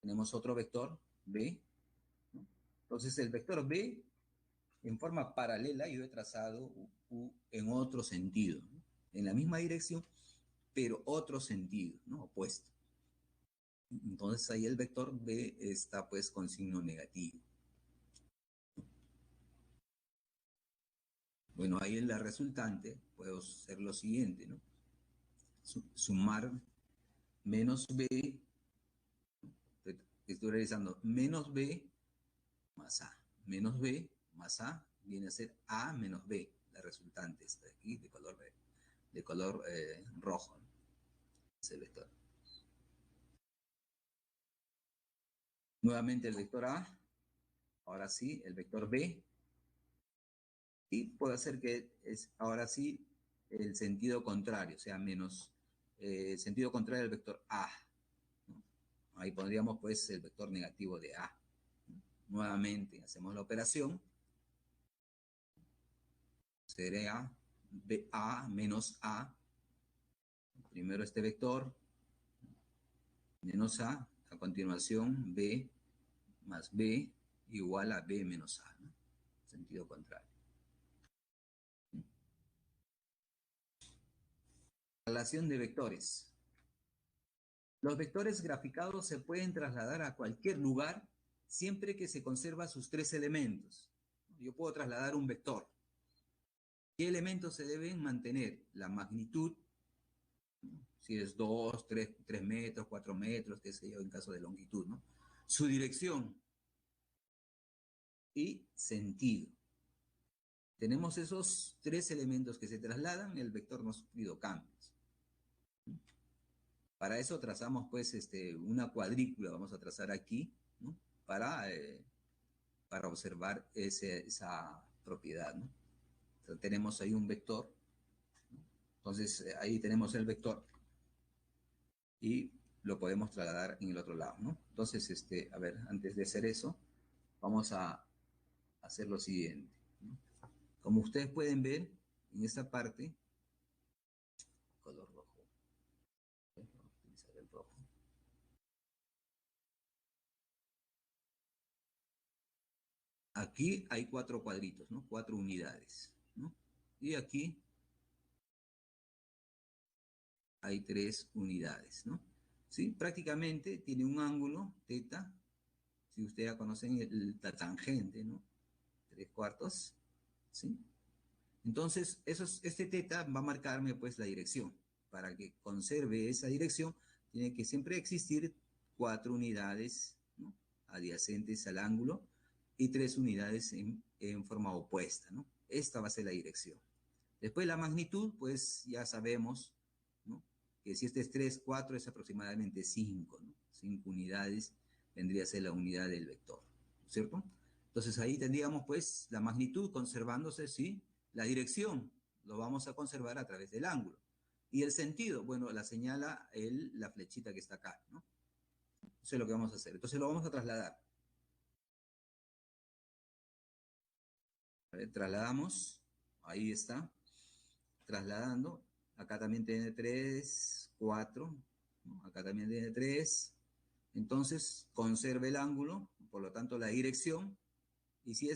Tenemos otro vector, B, ¿no? Entonces el vector B en forma paralela yo he trazado en otro sentido, ¿no?, en la misma dirección, pero otro sentido, ¿no?, opuesto. Entonces ahí el vector B está pues con signo negativo. Bueno, ahí en la resultante puedo hacer lo siguiente, ¿no? Sumar menos B, estoy realizando menos B más A. Menos B más A viene a ser A menos B. La resultante está aquí de color rojo, ¿no?, ese vector. Nuevamente el vector A, ahora sí, el vector B, y puedo hacer que es ahora sí el sentido contrario, o sea, menos el sentido contrario del vector A, ¿no? Ahí pondríamos pues el vector negativo de A, ¿no? Nuevamente hacemos la operación, sería A menos A, primero este vector, menos a continuación B más B igual a B menos A, ¿no?, sentido contrario. Relación de vectores. Los vectores graficados se pueden trasladar a cualquier lugar siempre que se conserva sus tres elementos. Yo puedo trasladar un vector. ¿Qué elementos se deben mantener? La magnitud, ¿no? Si es 2, 3 metros, 4 metros, qué sé yo, en caso de longitud, ¿no? Su dirección y sentido. Tenemos esos tres elementos que se trasladan, el vector no ha sufrido cambios. Para eso trazamos pues una cuadrícula, vamos a trazar aquí, ¿no? Para observar esa propiedad, ¿no? Entonces, tenemos ahí un vector, ¿no? Entonces ahí tenemos el vector y lo podemos trasladar en el otro lado, ¿no? Entonces, a ver, antes de hacer eso, vamos a hacer lo siguiente, ¿no? Como ustedes pueden ver, en esta parte, color rojo, vamos a utilizar el rojo. Aquí hay cuatro cuadritos, ¿no? Cuatro unidades, ¿no? Y aquí hay tres unidades, ¿no? ¿Sí? Prácticamente tiene un ángulo, teta, si ustedes ya conocen la tangente, ¿no? 3/4, ¿sí? Entonces, este teta va a marcarme pues la dirección. Para que conserve esa dirección, tiene que siempre existir cuatro unidades, ¿no? Adyacentes al ángulo y tres unidades en forma opuesta, ¿no? Esta va a ser la dirección. Después la magnitud, pues ya sabemos, ¿no? Que si este es 3, 4 es aproximadamente 5, ¿no? 5 unidades vendría a ser la unidad del vector, ¿cierto? Entonces ahí tendríamos pues la magnitud conservándose, ¿sí? La dirección lo vamos a conservar a través del ángulo. Y el sentido, bueno, la señala la flechita que está acá, ¿no? Eso es lo que vamos a hacer. Entonces lo vamos a trasladar. A ver, trasladamos, ahí está, trasladando. Acá también tiene 3, 4, ¿no? Acá también tiene 3. Entonces conserva el ángulo, por lo tanto la dirección. Y si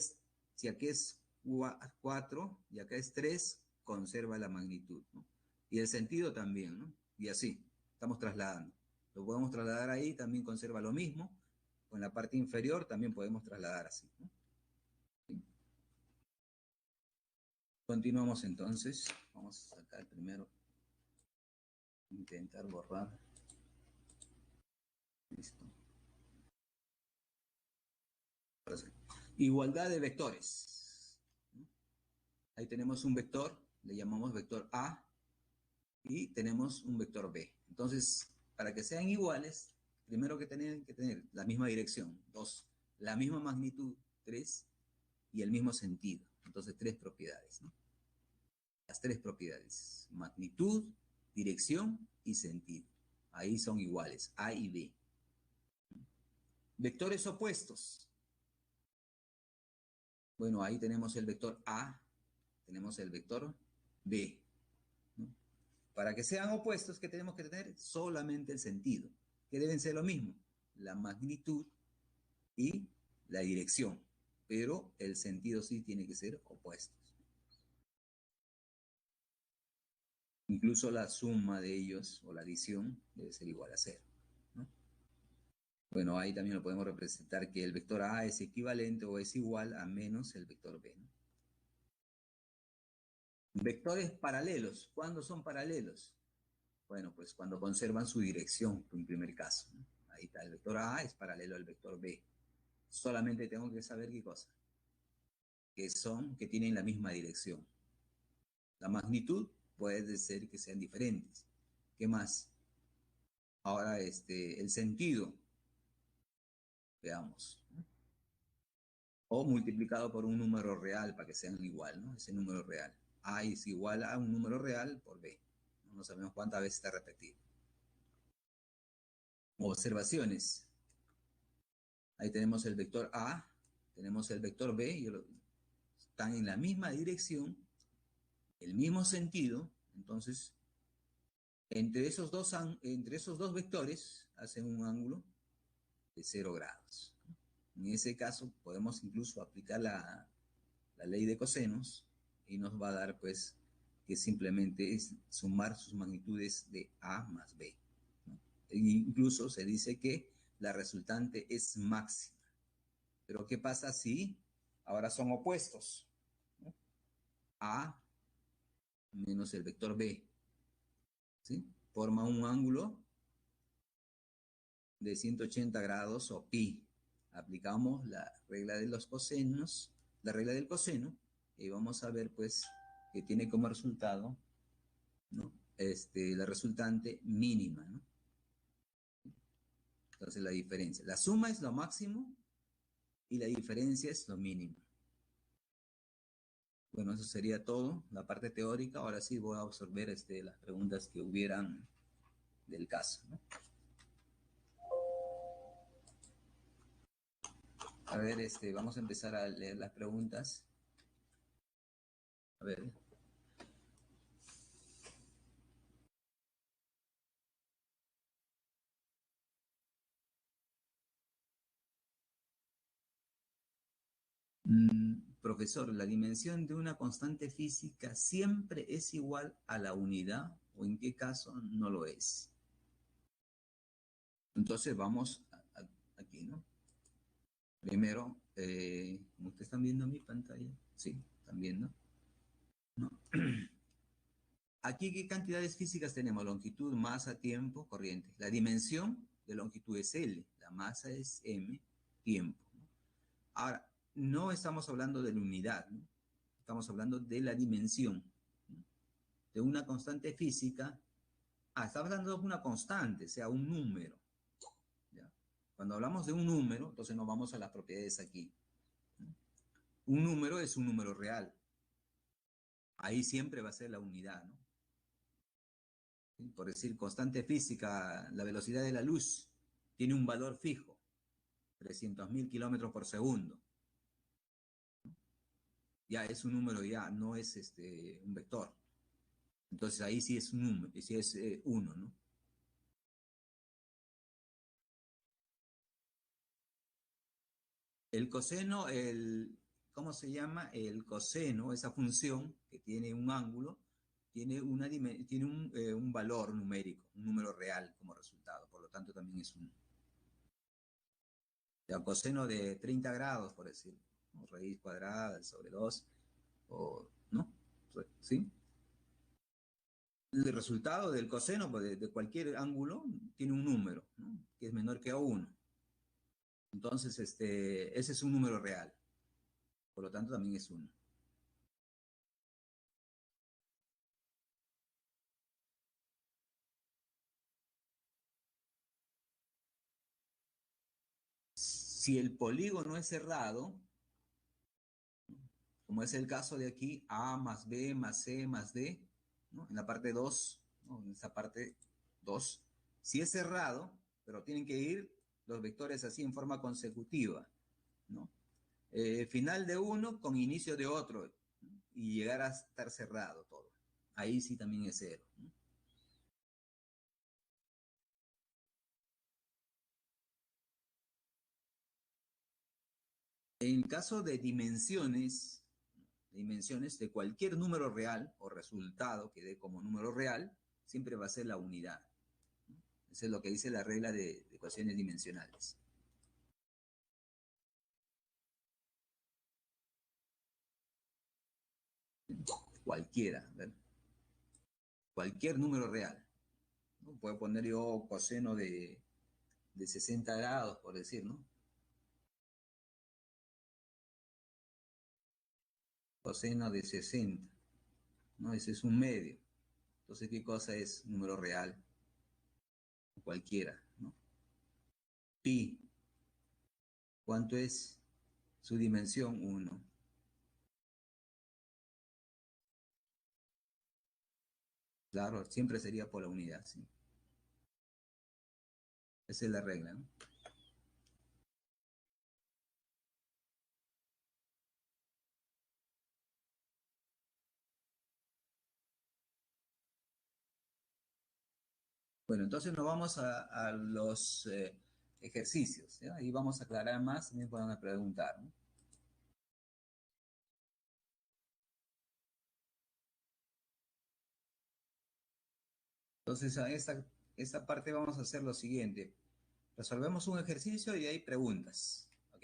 aquí es 4 y acá es 3, conserva la magnitud, ¿no? Y el sentido también, ¿no? Y así, estamos trasladando. Lo podemos trasladar ahí, también conserva lo mismo. Con la parte inferior también podemos trasladar así, ¿no? ¿Sí? Continuamos entonces. Vamos a sacar primero, intentar borrar. Listo. Igualdad de vectores. Ahí tenemos un vector, le llamamos vector A, y tenemos un vector B. Entonces, para que sean iguales, primero que tienen que tener la misma dirección, 2, la misma magnitud, 3, y el mismo sentido. Entonces, tres propiedades, ¿no? Las tres propiedades, magnitud, dirección y sentido. Ahí son iguales, A y B. Vectores opuestos. Bueno, ahí tenemos el vector A, tenemos el vector B, ¿no? Para que sean opuestos, ¿qué tenemos que tener? Solamente el sentido, que deben ser lo mismo, la magnitud y la dirección, pero el sentido sí tiene que ser opuestos. Incluso la suma de ellos o la adición debe ser igual a cero, ¿no? Bueno, ahí también lo podemos representar que el vector A es equivalente o es igual a menos el vector B, ¿no? Vectores paralelos. ¿Cuándo son paralelos? Bueno, pues cuando conservan su dirección, en primer caso, ¿no? Ahí está, el vector A es paralelo al vector B. Solamente tengo que saber qué cosa, que tienen la misma dirección. La magnitud puede ser que sean diferentes. ¿Qué más? Ahora, el sentido, veamos, ¿no? O multiplicado por un número real para que sean igual, ¿no? Ese número real. A es igual a un número real por B. No sabemos cuántas veces está repetido. Observaciones. Ahí tenemos el vector A, tenemos el vector B, y están en la misma dirección, el mismo sentido. Entonces, entre esos dos vectores hacen un ángulo de 0 grados. En ese caso, podemos incluso aplicar la ley de cosenos y nos va a dar, pues, que simplemente es sumar sus magnitudes de A más B, ¿no? E incluso se dice que la resultante es máxima. Pero ¿qué pasa si ahora son opuestos, ¿no? A menos el vector B, ¿sí? Forma un ángulo de 180 grados o pi. Aplicamos la regla de los cosenos, la regla del coseno, y vamos a ver pues que tiene como resultado, ¿no? La resultante mínima, ¿no? Entonces la diferencia. La suma es lo máximo y la diferencia es lo mínimo. Bueno, eso sería todo, la parte teórica. Ahora sí voy a absorber las preguntas que hubieran del caso, ¿no? A ver, vamos a empezar a leer las preguntas. A ver. Profesor, ¿la dimensión de una constante física siempre es igual a la unidad o en qué caso no lo es? Entonces vamos aquí, ¿no? Primero, ¿cómo ustedes están viendo mi pantalla? Sí, están viendo, ¿no? Aquí, ¿qué cantidades físicas tenemos? Longitud, masa, tiempo, corriente. La dimensión de longitud es L, la masa es M, tiempo, ¿no? Ahora, no estamos hablando de la unidad, ¿no? Estamos hablando de la dimensión, ¿no? De una constante física. Estamos hablando de una constante, o sea, un número, ¿ya? Cuando hablamos de un número, entonces nos vamos a las propiedades aquí, ¿no? Un número es un número real. Ahí siempre va a ser la unidad, ¿no? ¿Sí? Por decir, constante física, la velocidad de la luz tiene un valor fijo, 300.000 kilómetros por segundo. Ya es un número, ya no es un vector. Entonces ahí sí es un número, sí es uno, ¿no? El coseno, ¿cómo se llama? El coseno, esa función que tiene un ángulo, tiene un valor numérico, un número real como resultado, por lo tanto también es un coseno de 30 grados, por decir, ¿no? Raíz cuadrada sobre 2, o, ¿no? ¿Sí? El resultado del coseno pues, de cualquier ángulo tiene un número, ¿no? Que es menor que 1. Entonces, ese es un número real, por lo tanto también es 1. Si el polígono es cerrado, como es el caso de aquí, A más B más C más D, ¿no? En la parte 2, ¿no? En esa parte 2, si es cerrado, pero tienen que ir los vectores así en forma consecutiva, ¿no? Final de uno con inicio de otro, ¿no? Y llegar a estar cerrado todo. Ahí sí también es cero, ¿no? En caso de dimensiones de cualquier número real o resultado que dé como número real, siempre va a ser la unidad. Eso es lo que dice la regla de ecuaciones dimensionales. Cualquiera, ¿verdad? Cualquier número real, ¿no? Puedo poner yo coseno de 60 grados, por decir, ¿no? Coseno de 60, ¿no? Ese es un medio. Entonces, ¿qué cosa es número real? Cualquiera, ¿no? Pi, ¿cuánto es su dimensión? 1. Claro, siempre sería por la unidad, ¿sí? Esa es la regla, ¿no? Bueno, entonces nos vamos a los ejercicios, ¿ya? Ahí vamos a aclarar más, también pueden preguntar, ¿no? Entonces, a esta parte vamos a hacer lo siguiente. Resolvemos un ejercicio y hay preguntas. ¿Ok?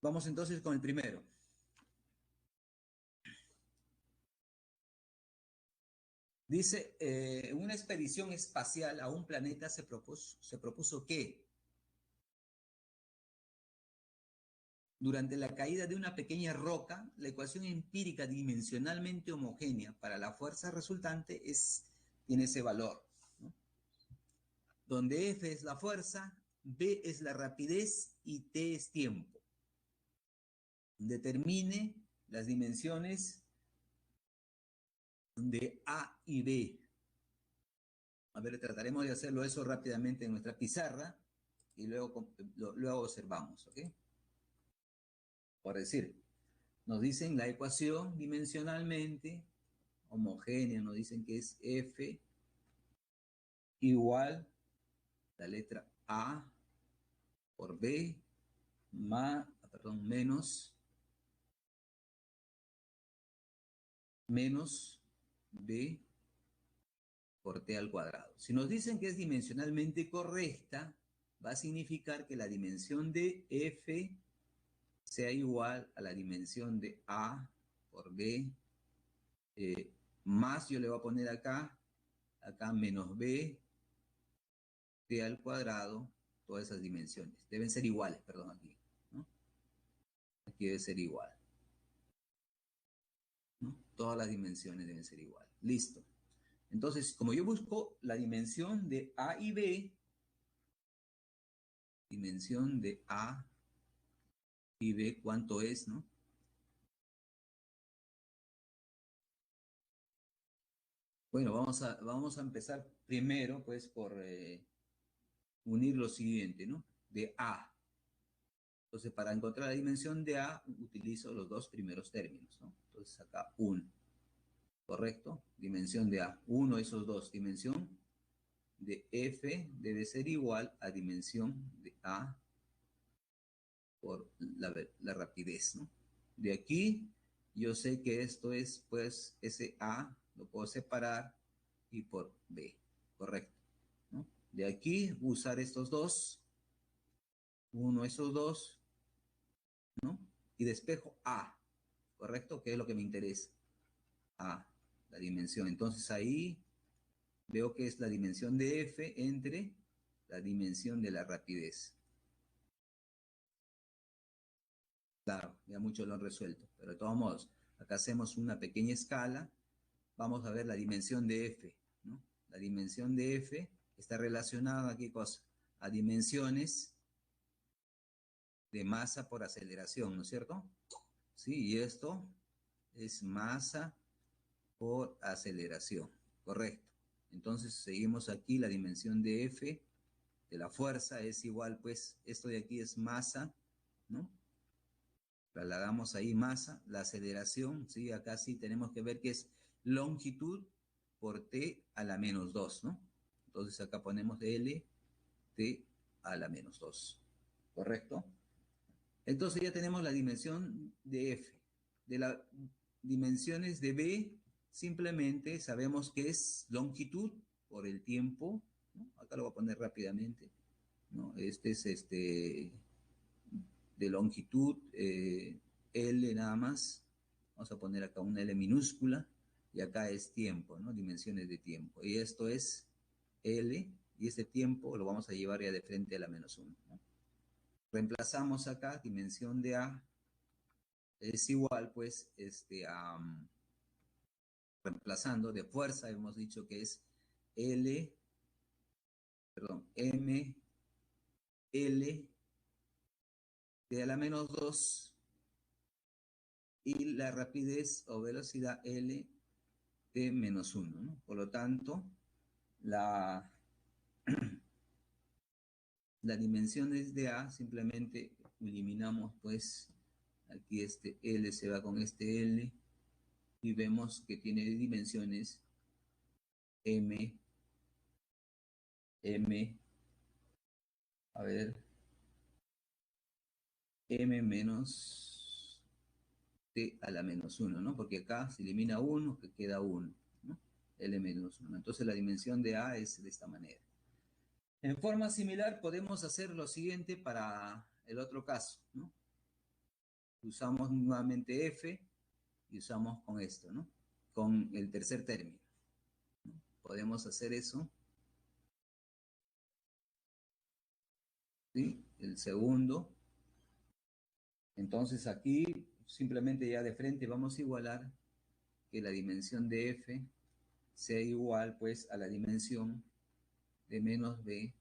Vamos entonces con el primero. Dice, en una expedición espacial a un planeta se propuso que durante la caída de una pequeña roca, la ecuación empírica dimensionalmente homogénea para la fuerza resultante tiene ese valor, ¿no? Donde F es la fuerza, B es la rapidez y T es tiempo. Determine las dimensiones de A y B. A ver, trataremos de hacerlo eso rápidamente en nuestra pizarra y luego observamos, ¿ok? Por decir, nos dicen la ecuación dimensionalmente homogénea, nos dicen que es F igual la letra A por B menos B por T al cuadrado. Si nos dicen que es dimensionalmente correcta, va a significar que la dimensión de F sea igual a la dimensión de A por B, más yo le voy a poner acá menos B, T al cuadrado, todas esas dimensiones. Deben ser iguales, perdón, aquí, ¿no? Aquí debe ser igual, ¿no? Todas las dimensiones deben ser iguales. Listo. Entonces, como yo busco la dimensión de A y B, dimensión de A y B, ¿cuánto es, no? Bueno, vamos a empezar primero, pues, por unir lo siguiente, ¿no? De A. Entonces, para encontrar la dimensión de A, utilizo los dos primeros términos, ¿no? Entonces, acá 1, ¿correcto? Dimensión de A. 1, esos dos. Dimensión de F debe ser igual a dimensión de A por la rapidez, ¿no? De aquí, yo sé que esto es, pues, ese A, lo puedo separar y por B, ¿correcto? ¿No? De aquí, usar estos dos, uno, esos dos, ¿no? Y despejo A, ¿correcto? Que es lo que me interesa. A, la dimensión. Entonces ahí veo que es la dimensión de F entre la dimensión de la rapidez. Claro, ya muchos lo han resuelto, pero de todos modos, acá hacemos una pequeña escala. Vamos a ver la dimensión de F, ¿no? La dimensión de F está relacionada a qué cosa? A dimensiones de masa por aceleración, ¿no es cierto? Sí, y esto es masa por aceleración, correcto. Entonces seguimos aquí, la dimensión de F de la fuerza es igual, pues esto de aquí es masa, ¿no? Trasladamos ahí masa, la aceleración, ¿sí? Acá sí tenemos que ver que es longitud por t a la menos 2, ¿no? Entonces acá ponemos L, t a la menos 2, ¿correcto? Entonces ya tenemos la dimensión de F. De las dimensiones de B, simplemente sabemos que es longitud por el tiempo, ¿no? Acá lo voy a poner rápidamente, ¿no? Este es de longitud, L nada más. Vamos a poner acá una L minúscula y acá es tiempo, ¿no? Dimensiones de tiempo. Y esto es L y este tiempo lo vamos a llevar ya de frente a la menos 1, ¿no? Reemplazamos acá, dimensión de A es igual, pues, reemplazando de fuerza, hemos dicho que es L, perdón, M, L de a la menos 2 y la rapidez o velocidad L de menos 1, ¿no? Por lo tanto, la, la dimensión es de A, simplemente eliminamos, pues, aquí este L se va con este L y vemos que tiene dimensiones M, M, a ver, M menos T a la menos 1, ¿no? Porque acá se elimina 1, que queda 1, ¿no? L menos 1. Entonces la dimensión de A es de esta manera. En forma similar podemos hacer lo siguiente para el otro caso, ¿no? Usamos nuevamente F y usamos con esto, ¿no? Con el tercer término, ¿no? Podemos hacer eso, ¿sí? El segundo. Entonces aquí simplemente ya de frente vamos a igualar que la dimensión de F sea igual pues a la dimensión de menos b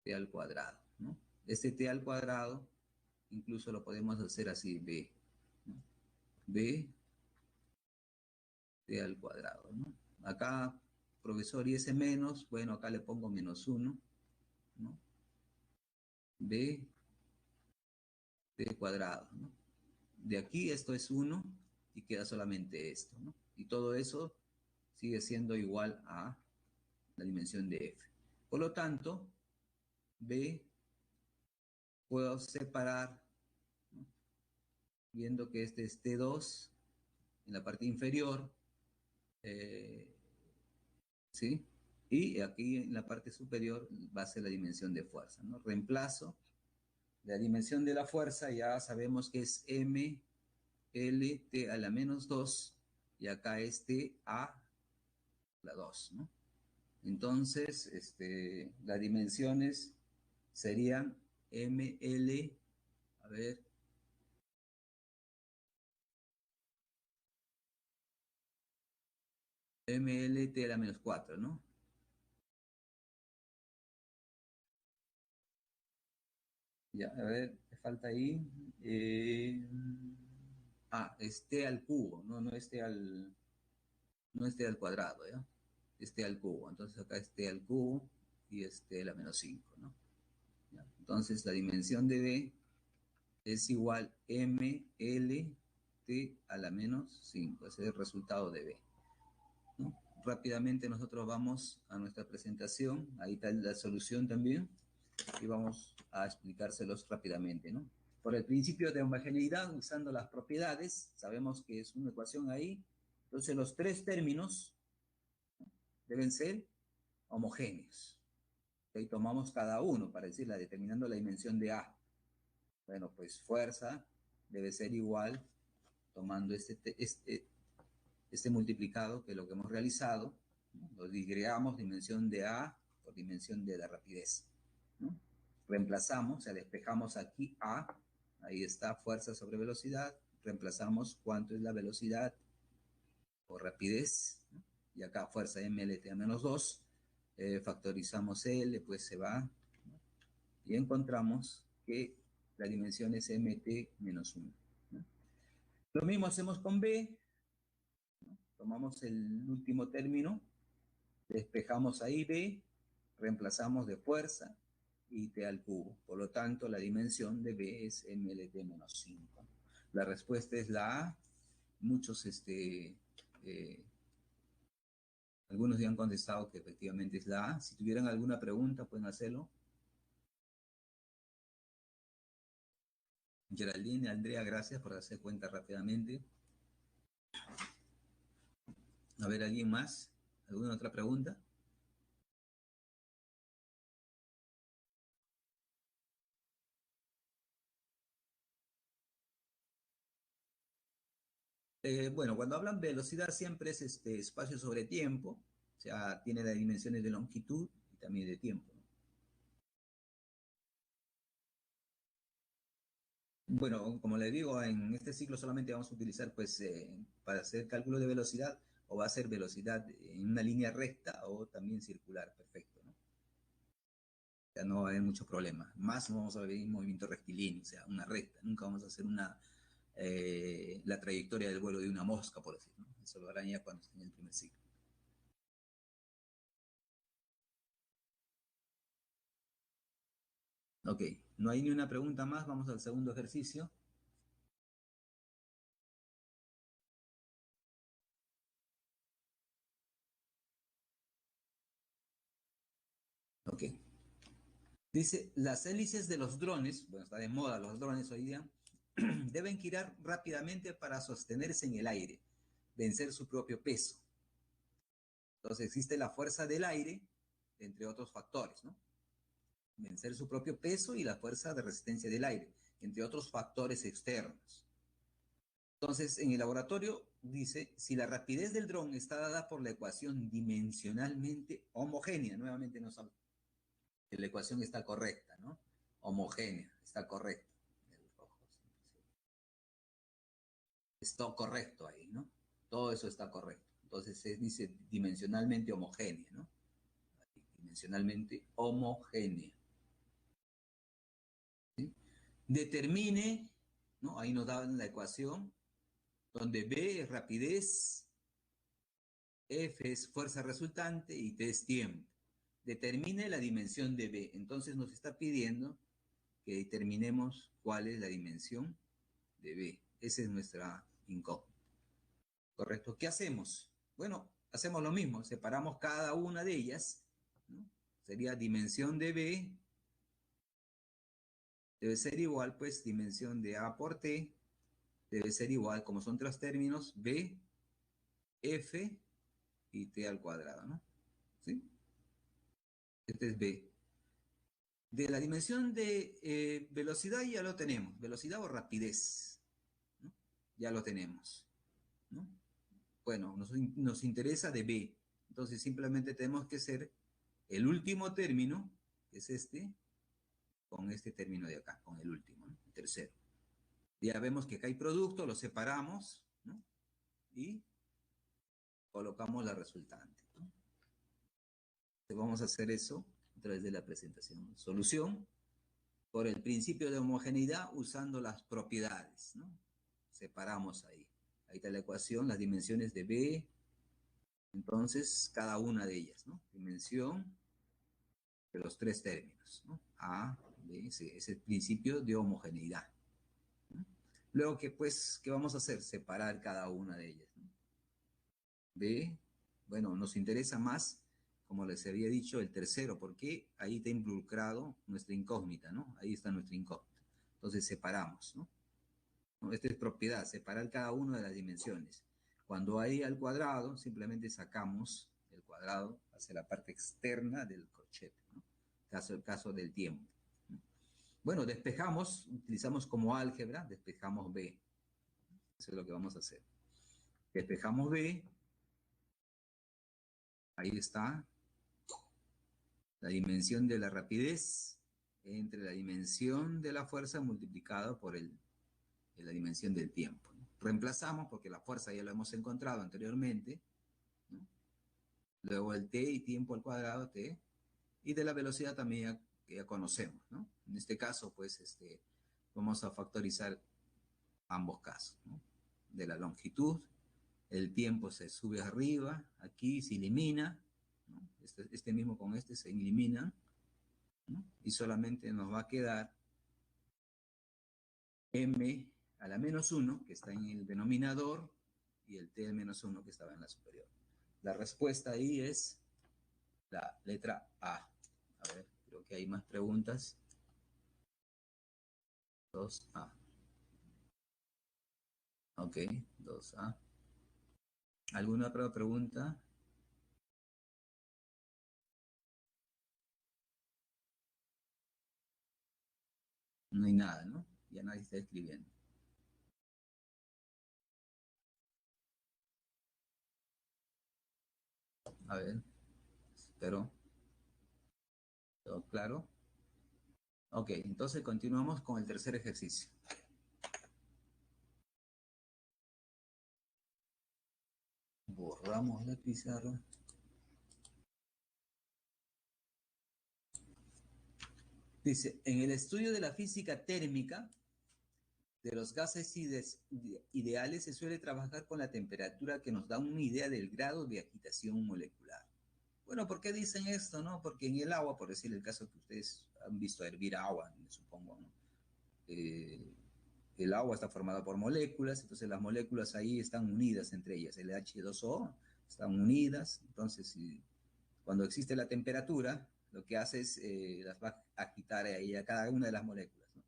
t al cuadrado, ¿no? Este t al cuadrado incluso lo podemos hacer así, b, ¿no? B t al cuadrado, ¿no? Acá, profesor, y ese menos, bueno, acá le pongo menos 1, ¿no? B t cuadrado, ¿no? De aquí esto es 1 y queda solamente esto, ¿no? Y todo eso sigue siendo igual a la dimensión de f. Por lo tanto, b puedo separar, ¿no? Viendo que este es T2 en la parte inferior, ¿sí? Y aquí en la parte superior va a ser la dimensión de fuerza, ¿no? Reemplazo la dimensión de la fuerza, ya sabemos que es M, L, T a la menos 2, y acá es T a la 2, ¿no? Entonces, las dimensiones serían M, L, a ver, M, L, T a la menos 4, ¿no? Ya, a ver, ¿qué falta ahí? Este al cubo, no este al cuadrado, ¿ya? Este al cubo. Entonces acá este al cubo y este a la menos 5, ¿no? ¿Ya? Entonces la dimensión de B es igual MLT a la menos 5. Ese es el resultado de B, ¿no? Rápidamente nosotros vamos a nuestra presentación. Ahí está la solución también. Y vamos a explicárselos rápidamente, ¿no? Por el principio de homogeneidad, usando las propiedades, sabemos que es una ecuación ahí. Entonces los tres términos deben ser homogéneos. Ahí tomamos cada uno para decirla, determinando la dimensión de A. Bueno, pues fuerza debe ser igual, tomando este multiplicado, que es lo que hemos realizado, ¿no? Lo digregamos, dimensión de A por dimensión de la rapidez, ¿no? Reemplazamos, o sea, despejamos aquí A, ahí está fuerza sobre velocidad, reemplazamos cuánto es la velocidad o rapidez, ¿no? Y acá fuerza mlt a menos 2, factorizamos L, pues se va, ¿no? Y encontramos que la dimensión es mt menos 1, ¿no? Lo mismo hacemos con B, ¿no? Tomamos el último término, despejamos ahí B, reemplazamos de fuerza y t al cubo. Por lo tanto, la dimensión de B es mlt menos 5. La respuesta es la A. Muchos, algunos ya han contestado que efectivamente es la A. Si tuvieran alguna pregunta, pueden hacerlo. Geraldine, Andrea, gracias por hacer cuenta rápidamente. A ver, ¿alguien más? ¿Alguna otra pregunta? Bueno, cuando hablan de velocidad siempre es espacio sobre tiempo, o sea, tiene las dimensiones de longitud y también de tiempo, ¿no? Bueno, como les digo, en este ciclo solamente vamos a utilizar, pues, para hacer cálculo de velocidad, o va a ser velocidad en una línea recta o también circular, perfecto, ¿no? O sea, no va a haber mucho problema. Más no vamos a ver un movimiento rectilíneo, o sea, una recta. Nunca vamos a hacer la trayectoria del vuelo de una mosca, por decir, ¿no? Eso lo harán ya cuando estén en el primer ciclo. Ok, no hay ni una pregunta más, vamos al segundo ejercicio. Ok. Dice, las hélices de los drones, bueno, está de moda los drones hoy día, deben girar rápidamente para sostenerse en el aire, vencer su propio peso. Entonces existe la fuerza del aire, entre otros factores, ¿no? Vencer su propio peso y la fuerza de resistencia del aire, entre otros factores externos. Entonces, en el laboratorio dice, si la rapidez del dron está dada por la ecuación dimensionalmente homogénea, nuevamente no sabemos que la ecuación está correcta, ¿no? Homogénea, está correcta. Está correcto ahí, ¿no? Todo eso está correcto. Entonces se dice dimensionalmente homogénea, ¿no? Dimensionalmente homogénea. ¿Sí? Determine, ¿no? Ahí nos daban la ecuación, donde B es rapidez, F es fuerza resultante y T es tiempo. Determine la dimensión de B. Entonces nos está pidiendo que determinemos cuál es la dimensión de B. Esa es nuestra incógnita. ¿Correcto? ¿Qué hacemos? Bueno, hacemos lo mismo, separamos cada una de ellas, ¿no? Sería dimensión de B, debe ser igual, pues, dimensión de A por T, debe ser igual, como son tres términos, B, F y T al cuadrado, ¿no? ¿Sí? Este es B. De la dimensión de velocidad ya lo tenemos, velocidad o rapidez, ¿no? Ya lo tenemos, ¿no? Bueno, nos interesa de B, entonces simplemente tenemos que hacer el último término, que es este, con este término de acá, con el último, ¿no? El tercero. Ya vemos que acá hay producto, lo separamos, ¿no? Y colocamos la resultante, ¿no? Vamos a hacer eso a través de la presentación. Solución por el principio de homogeneidad usando las propiedades, ¿no? Separamos ahí. Ahí está la ecuación, las dimensiones de B, entonces cada una de ellas, ¿no? Dimensión de los tres términos, ¿no? A, B, C, es el principio de homogeneidad, ¿no? Luego, pues, ¿qué vamos a hacer? Separar cada una de ellas, ¿no? B, bueno, nos interesa más, como les había dicho, el tercero, porque ahí está involucrado nuestra incógnita, ¿no? Ahí está nuestra incógnita. Entonces separamos, ¿no? Esta es propiedad, separar cada una de las dimensiones. Cuando hay al cuadrado, simplemente sacamos el cuadrado hacia la parte externa del corchete, ¿no? Caso del tiempo, ¿no? Bueno, despejamos, utilizamos como álgebra, despejamos B. Eso es lo que vamos a hacer. Despejamos B. Ahí está la dimensión de la rapidez entre la dimensión de la fuerza multiplicado por la dimensión del tiempo, ¿no? Reemplazamos porque la fuerza ya lo hemos encontrado anteriormente, ¿no? Luego el t y tiempo al cuadrado t, y de la velocidad también que ya conocemos, ¿no? En este caso, pues, vamos a factorizar ambos casos, ¿no? De la longitud, el tiempo se sube arriba, aquí se elimina, ¿no? Este mismo con este se elimina, ¿no? Y solamente nos va a quedar m a la menos 1, que está en el denominador, y el t menos 1, que estaba en la superior. La respuesta ahí es la letra A. A ver, creo que hay más preguntas. 2A. Ok, 2A. ¿Alguna otra pregunta? No hay nada, ¿no? Ya nadie está escribiendo. A ver, espero. ¿Todo claro? Ok, entonces continuamos con el tercer ejercicio. Borramos la pizarra. Dice, en el estudio de la física térmica de los gases ideales se suele trabajar con la temperatura que nos da una idea del grado de agitación molecular. Bueno, ¿por qué dicen esto, no? Porque en el agua, por decir el caso que ustedes han visto hervir agua, supongo, ¿no? El agua está formada por moléculas, entonces las moléculas ahí están unidas entre ellas, el H2O están unidas, entonces cuando existe la temperatura, lo que hace es las va a agitar ahí a cada una de las moléculas, ¿no?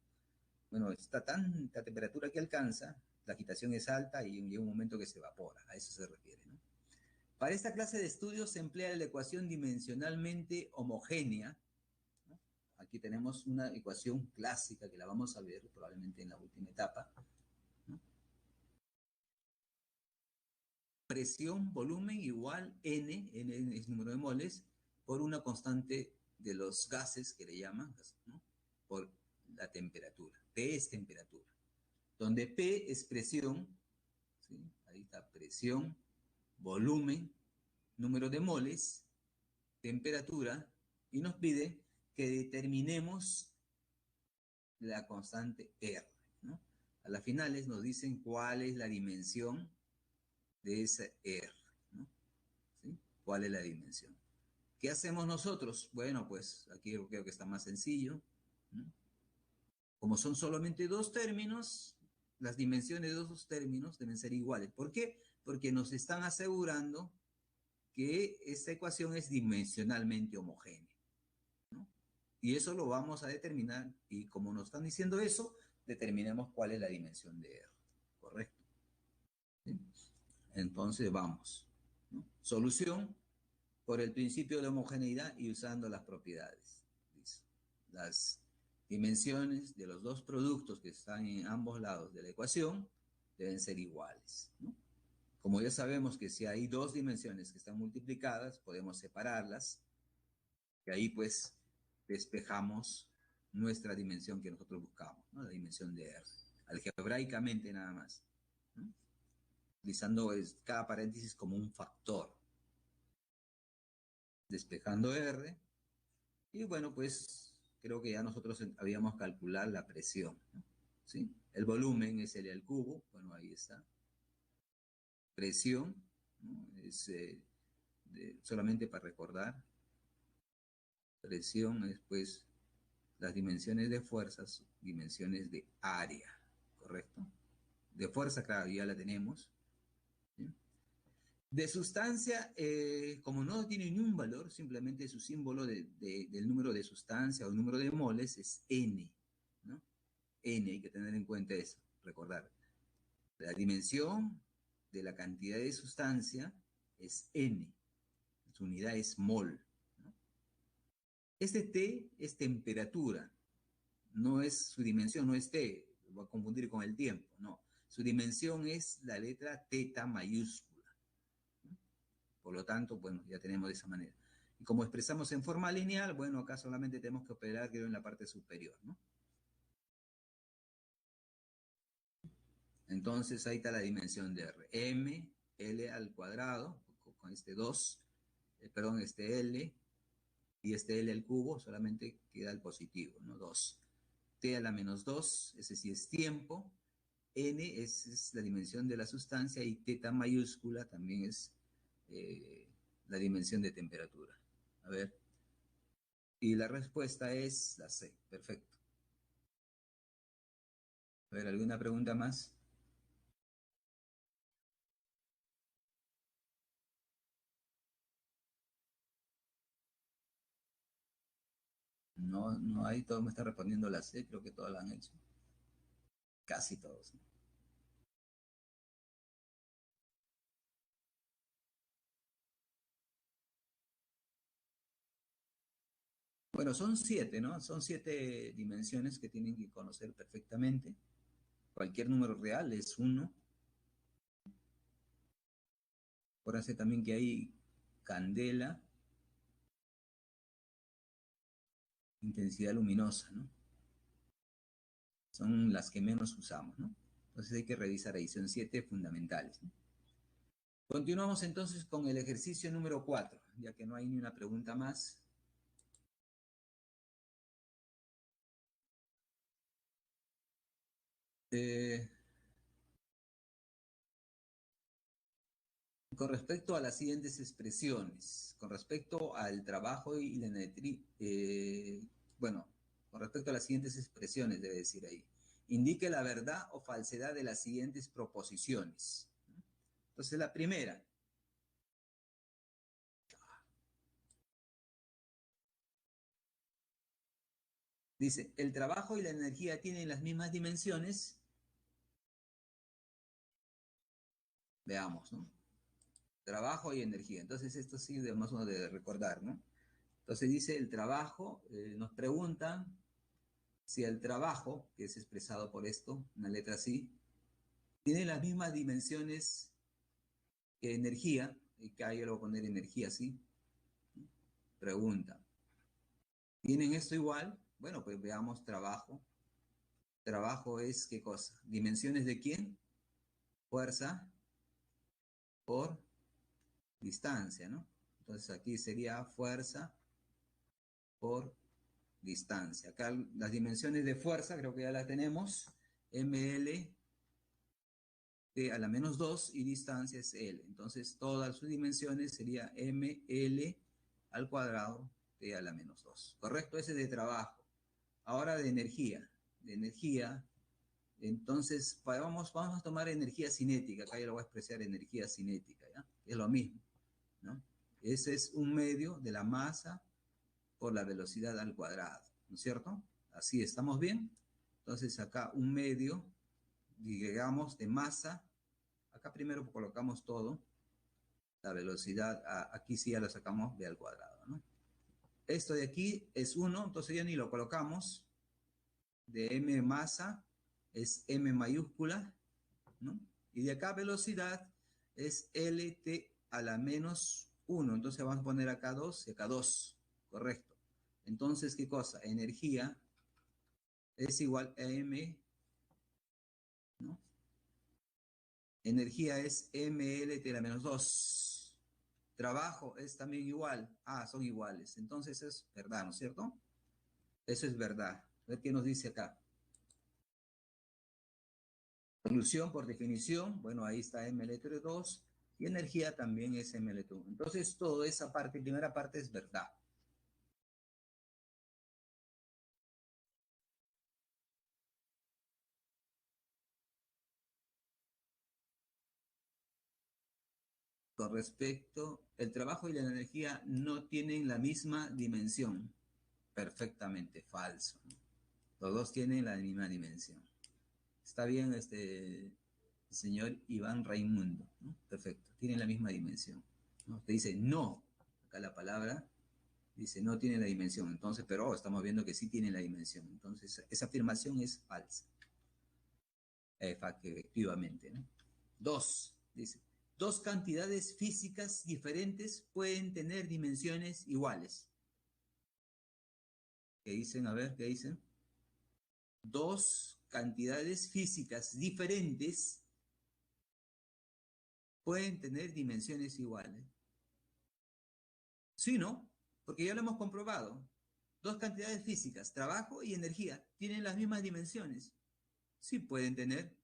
Bueno, está tanta temperatura que alcanza, la agitación es alta y llega un momento que se evapora, a eso se refiere, ¿no? Para esta clase de estudios se emplea la ecuación dimensionalmente homogénea, ¿no? Aquí tenemos una ecuación clásica que la vamos a ver probablemente en la última etapa, ¿no? Presión, volumen igual N es número de moles, por una constante de los gases que le llaman, ¿no? Por la temperatura. P es temperatura. Donde P es presión, ¿sí? Ahí está presión, volumen, número de moles, temperatura, y nos pide que determinemos la constante R, ¿no? A las finales nos dicen cuál es la dimensión de esa R, ¿no? ¿Sí? ¿Cuál es la dimensión? ¿Qué hacemos nosotros? Bueno, pues aquí yo creo que está más sencillo, ¿no? Como son solamente dos términos, las dimensiones de esos términos deben ser iguales. ¿Por qué? Porque nos están asegurando que esta ecuación es dimensionalmente homogénea, ¿no? Y eso lo vamos a determinar, y como nos están diciendo eso, determinemos cuál es la dimensión de R, ¿correcto? ¿Sí? Entonces vamos, ¿no? Solución por el principio de homogeneidad y usando las propiedades. Dice, las dimensiones de los dos productos que están en ambos lados de la ecuación deben ser iguales, ¿no? Como ya sabemos que si hay dos dimensiones que están multiplicadas, podemos separarlas, y ahí pues despejamos nuestra dimensión que nosotros buscamos, ¿no? La dimensión de R, algebraicamente nada más, ¿no? Utilizando cada paréntesis como un factor, despejando R, y bueno, pues creo que ya nosotros habíamos calculado la presión, ¿no? ¿Sí? El volumen es L al cubo, bueno, ahí está. Presión, ¿no? Es solamente para recordar, presión es pues las dimensiones de fuerzas, dimensiones de área, ¿correcto? De fuerza, claro, ya la tenemos, ¿sí? De sustancia, como no tiene ni un valor, simplemente su símbolo del número de sustancia o número de moles es N, ¿no? N, hay que tener en cuenta eso, recordar. La dimensión de la cantidad de sustancia es N, su unidad es mol, ¿no? Este T es temperatura, no es su dimensión, no es T, lo voy a confundir con el tiempo, no. Su dimensión es la letra teta mayúscula, ¿no? Por lo tanto, bueno, ya tenemos de esa manera. Y como expresamos en forma lineal, bueno, acá solamente tenemos que operar, creo, en la parte superior, ¿no? Entonces ahí está la dimensión de R. M, L al cuadrado, con este 2, perdón, este L, y este L al cubo, solamente queda el positivo, ¿no? 2. T a la menos 2, ese sí es tiempo. N es la dimensión de la sustancia, y teta mayúscula también es la dimensión de temperatura. A ver. Y la respuesta es la C. Perfecto. A ver, ¿alguna pregunta más? No, no hay, todo me está respondiendo la C, creo que todas la han hecho. Casi todos, ¿no? Bueno, son 7, ¿no? Son 7 dimensiones que tienen que conocer perfectamente. Cualquier número real es uno. Acuérdense también que hay candela, intensidad luminosa, ¿no? Son las que menos usamos, ¿no? Entonces hay que revisar ahí, son 7 fundamentales, ¿no? Continuamos entonces con el ejercicio número 4, ya que no hay ni una pregunta más. Eh, con respecto a las siguientes expresiones, con respecto al trabajo y la energía, bueno, con respecto a las siguientes expresiones, debe decir ahí, indique la verdad o falsedad de las siguientes proposiciones. Entonces, la primera, dice, el trabajo y la energía tienen las mismas dimensiones. Veamos, ¿no? Trabajo y energía. Entonces, esto sí debemos uno de recordar, ¿no? Entonces dice el trabajo, nos preguntan si el trabajo, que es expresado por esto, una letra así, tiene las mismas dimensiones que energía, y que ahí yo le voy a poner energía así, pregunta. ¿Tienen esto igual? Bueno, pues veamos trabajo. Trabajo es ¿qué cosa? ¿Dimensiones de quién? Fuerza por distancia, ¿no? Entonces aquí sería fuerza por distancia. Acá las dimensiones de fuerza, creo que ya las tenemos. ml t a la menos 2 y distancia es L. Entonces todas sus dimensiones sería ml al cuadrado t a la menos 2. ¿Correcto? Ese es de trabajo. Ahora de energía. De energía, entonces vamos a tomar energía cinética. Acá yo lo voy a expresar energía cinética, ¿ya? Es lo mismo, ¿no? Ese es un medio de la masa por la velocidad al cuadrado, ¿no es cierto? Así, ¿estamos bien? Entonces acá un medio, digamos, de masa. Acá primero colocamos todo. La velocidad, aquí sí ya lo sacamos b al cuadrado, ¿no? Esto de aquí es 1, entonces ya ni lo colocamos. De m masa es m mayúscula, ¿no? Y de acá velocidad es lt a la menos 1. Entonces vamos a poner acá 2 y acá 2. Correcto. Entonces, ¿qué cosa? Energía es igual a m, ¿no? Energía es mlt a la menos 2. Trabajo es también igual. Ah, son iguales. Entonces es verdad, ¿no es cierto? Eso es verdad. A ver qué nos dice acá. Solución por definición, bueno, ahí está ml2 y energía también es ml2. Entonces, toda esa parte, primera parte es verdad. Con respecto, el trabajo y la energía no tienen la misma dimensión. Perfectamente falso, ¿no? Los dos tienen la misma dimensión. Está bien, señor Iván Raimundo, ¿no? Perfecto, tienen la misma dimensión, ¿no? Te dice no, acá la palabra dice no tiene la dimensión, entonces, pero estamos viendo que sí tiene la dimensión, entonces esa afirmación es falsa, efectivamente, ¿no? Dos, dice, dos cantidades físicas diferentes pueden tener dimensiones iguales. ¿Qué dicen? A ver, ¿qué dicen? Dos cantidades físicas diferentes pueden tener dimensiones iguales. Sí, ¿no? Porque ya lo hemos comprobado. Dos cantidades físicas, trabajo y energía, tienen las mismas dimensiones. Sí pueden tener.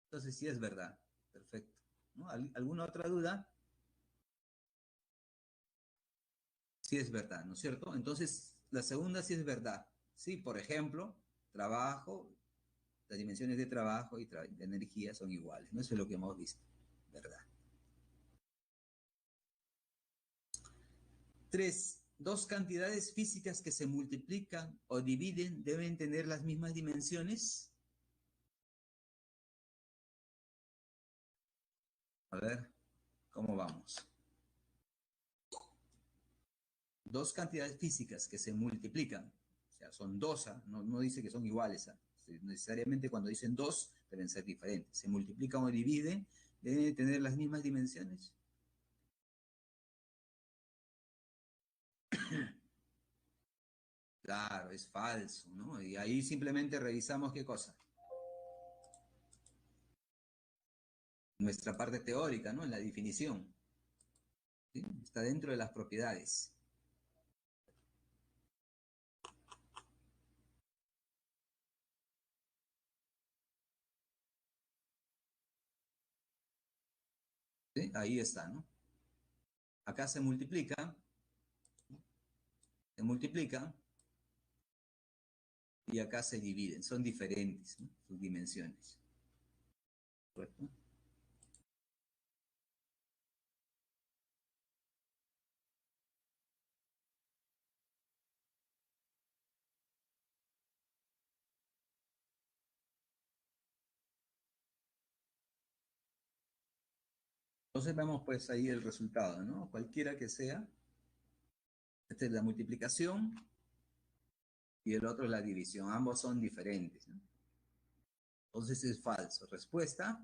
Entonces sí es verdad. Perfecto. ¿No? ¿Alguna otra duda? Sí es verdad, ¿no es cierto? Entonces la segunda sí es verdad. Sí, por ejemplo, trabajo, las dimensiones de trabajo y de energía son iguales, ¿no? Eso es lo que hemos visto. ¿Verdad? Tres, dos cantidades físicas que se multiplican o dividen deben tener las mismas dimensiones. A ver, ¿cómo vamos? Dos cantidades físicas que se multiplican, o sea, son dos, ¿ah? No dice que son iguales, ¿ah? Necesariamente cuando dicen dos deben ser diferentes. Se multiplican o dividen, deben tener las mismas dimensiones. Claro, es falso, ¿no? Y ahí simplemente revisamos qué cosa. Nuestra parte teórica, ¿no? En la definición, ¿sí? Está dentro de las propiedades. ¿Sí? Ahí está, ¿no? Acá se multiplica y acá se dividen. Son diferentes, ¿no? Sus dimensiones. ¿Correcto? Entonces vemos pues ahí el resultado, ¿no? Cualquiera que sea. Esta es la multiplicación y el otro es la división. Ambos son diferentes, ¿no? Entonces es falso. Respuesta.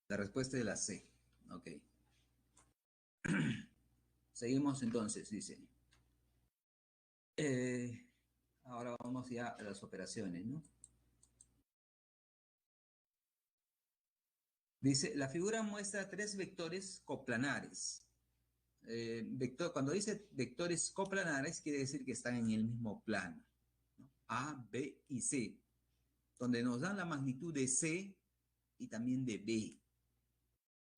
La respuesta es la C. Ok. Seguimos entonces, dice. Ahora vamos ya a las operaciones, ¿no? Dice, la figura muestra tres vectores coplanares. Cuando dice vectores coplanares, quiere decir que están en el mismo plano, ¿no? A, B y C, donde nos dan la magnitud de C y también de B,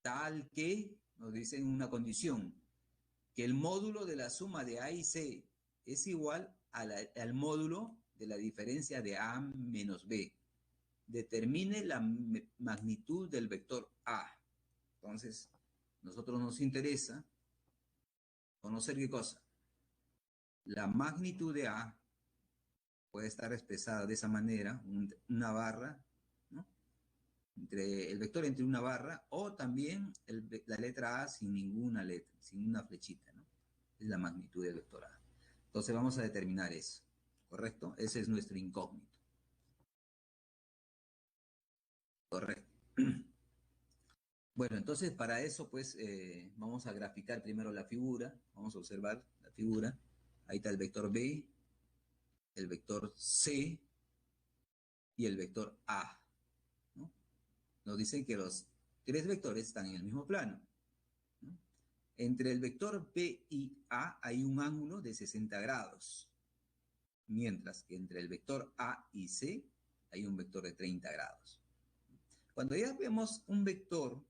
tal que nos dicen una condición, que el módulo de la suma de A y C es igual al módulo de la diferencia de A menos B. Determine la magnitud del vector A. Entonces, nosotros nos interesa conocer qué cosa. La magnitud de A puede estar expresada de esa manera, una barra, ¿no? El vector entre una barra, o también la letra A sin ninguna letra, sin una flechita, ¿no? Es la magnitud del vector A. Entonces vamos a determinar eso, ¿correcto? Ese es nuestro incógnito. Correcto. Bueno, entonces para eso pues vamos a graficar primero la figura, vamos a observar la figura. Ahí está el vector B, el vector C y el vector A, ¿no? Nos dicen que los tres vectores están en el mismo plano, ¿no? Entre el vector B y A hay un ángulo de 60 grados, mientras que entre el vector A y C hay un vector de 30 grados. Cuando ya vemos un vector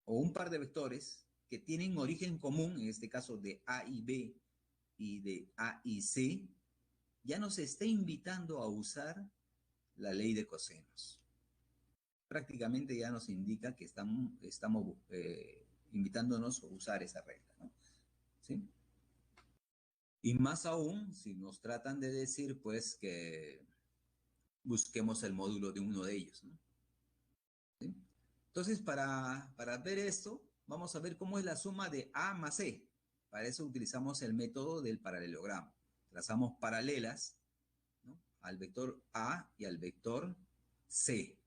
o un par de vectores que tienen origen común, en este caso de A y B y de A y C, ya nos está invitando a usar la ley de cosenos. Prácticamente ya nos indica que estamos invitándonos a usar esa regla, ¿no? ¿Sí? Y más aún si nos tratan de decir, pues, que busquemos el módulo de uno de ellos, ¿no? ¿Sí? Entonces, para ver esto, vamos a ver cómo es la suma de A más C. Para eso utilizamos el método del paralelogramo. Trazamos paralelas, ¿no?, al vector A y al vector C.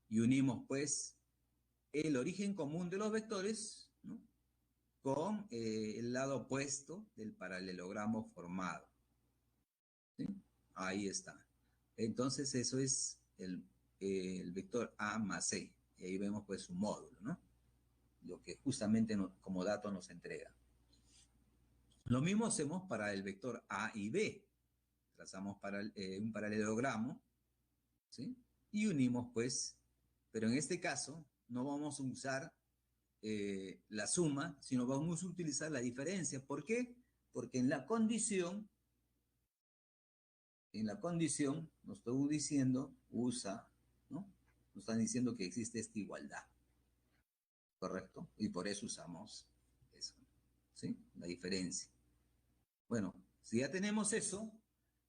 Y unimos, pues, el origen común de los vectores, ¿no?, con el lado opuesto del paralelogramo formado, ¿sí? Ahí está. Entonces, eso es el vector A más C. Y ahí vemos, pues, su módulo, ¿no? Lo que justamente como dato nos entrega. Lo mismo hacemos para el vector A y B. Trazamos un paralelogramo, ¿sí? Y unimos, pues, pero en este caso no vamos a usar la suma, sino vamos a utilizar la diferencia. ¿Por qué? Porque en la condición nos está diciendo, ¿no? Nos están diciendo que existe esta igualdad, ¿correcto? Y por eso usamos eso, ¿sí? La diferencia. Bueno, si ya tenemos eso,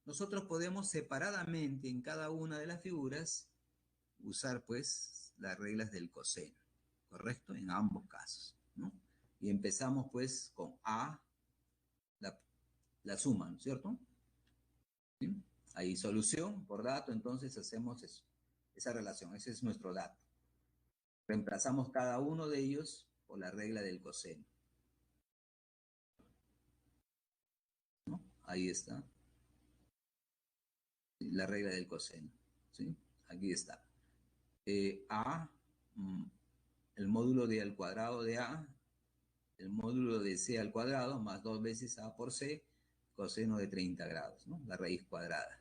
nosotros podemos separadamente en cada una de las figuras usar, pues, las reglas del coseno, ¿correcto? En ambos casos, ¿no? Y empezamos, pues, con A, la suma, ¿no es cierto? ¿Sí? Hay solución por dato, entonces hacemos eso, esa relación, ese es nuestro dato. Reemplazamos cada uno de ellos por la regla del coseno, ¿no? Ahí está, la regla del coseno, ¿sí? Aquí está. A, el módulo de al cuadrado de A, el módulo de C al cuadrado, más 2 veces A por C, coseno de 30 grados, ¿no? La raíz cuadrada.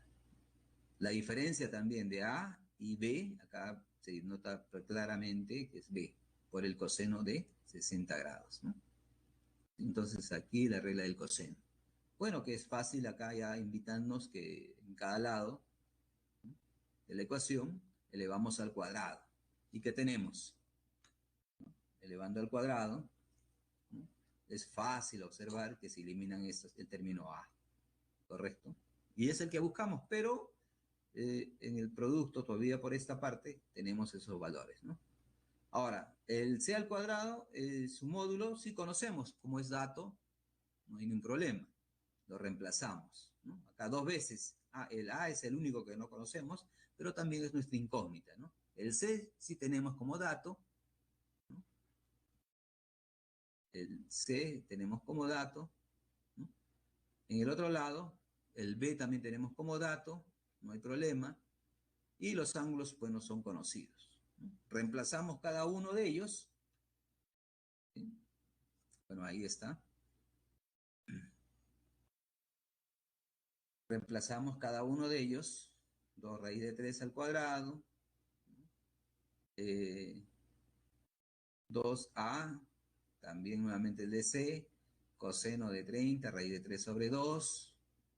La diferencia también de A y B, acá se nota claramente que es B, por el coseno de 60 grados, ¿no? Entonces aquí la regla del coseno. Bueno, que es fácil acá ya invitarnos que en cada lado, ¿no?, de la ecuación elevamos al cuadrado. ¿Y qué tenemos? ¿No? Elevando al cuadrado, ¿no?, es fácil observar que se eliminan el término A, ¿correcto? Y es el que buscamos, pero en el producto, todavía por esta parte, tenemos esos valores, ¿no? Ahora, el c al cuadrado, su módulo, sí conocemos, como es dato, no hay ningún problema. Lo reemplazamos, ¿no? Acá dos veces. El a es el único que no conocemos, pero también es nuestra incógnita, ¿no? El c sí tenemos como dato, ¿no? El c tenemos como dato, ¿no? En el otro lado, el b también tenemos como dato, no hay problema. Y los ángulos, pues, no son conocidos, ¿no? Reemplazamos cada uno de ellos, ¿sí? Bueno, ahí está. Reemplazamos cada uno de ellos, 2 raíz de 3 al cuadrado, 2a, también nuevamente el de c, coseno de 30, raíz de 3 sobre 2.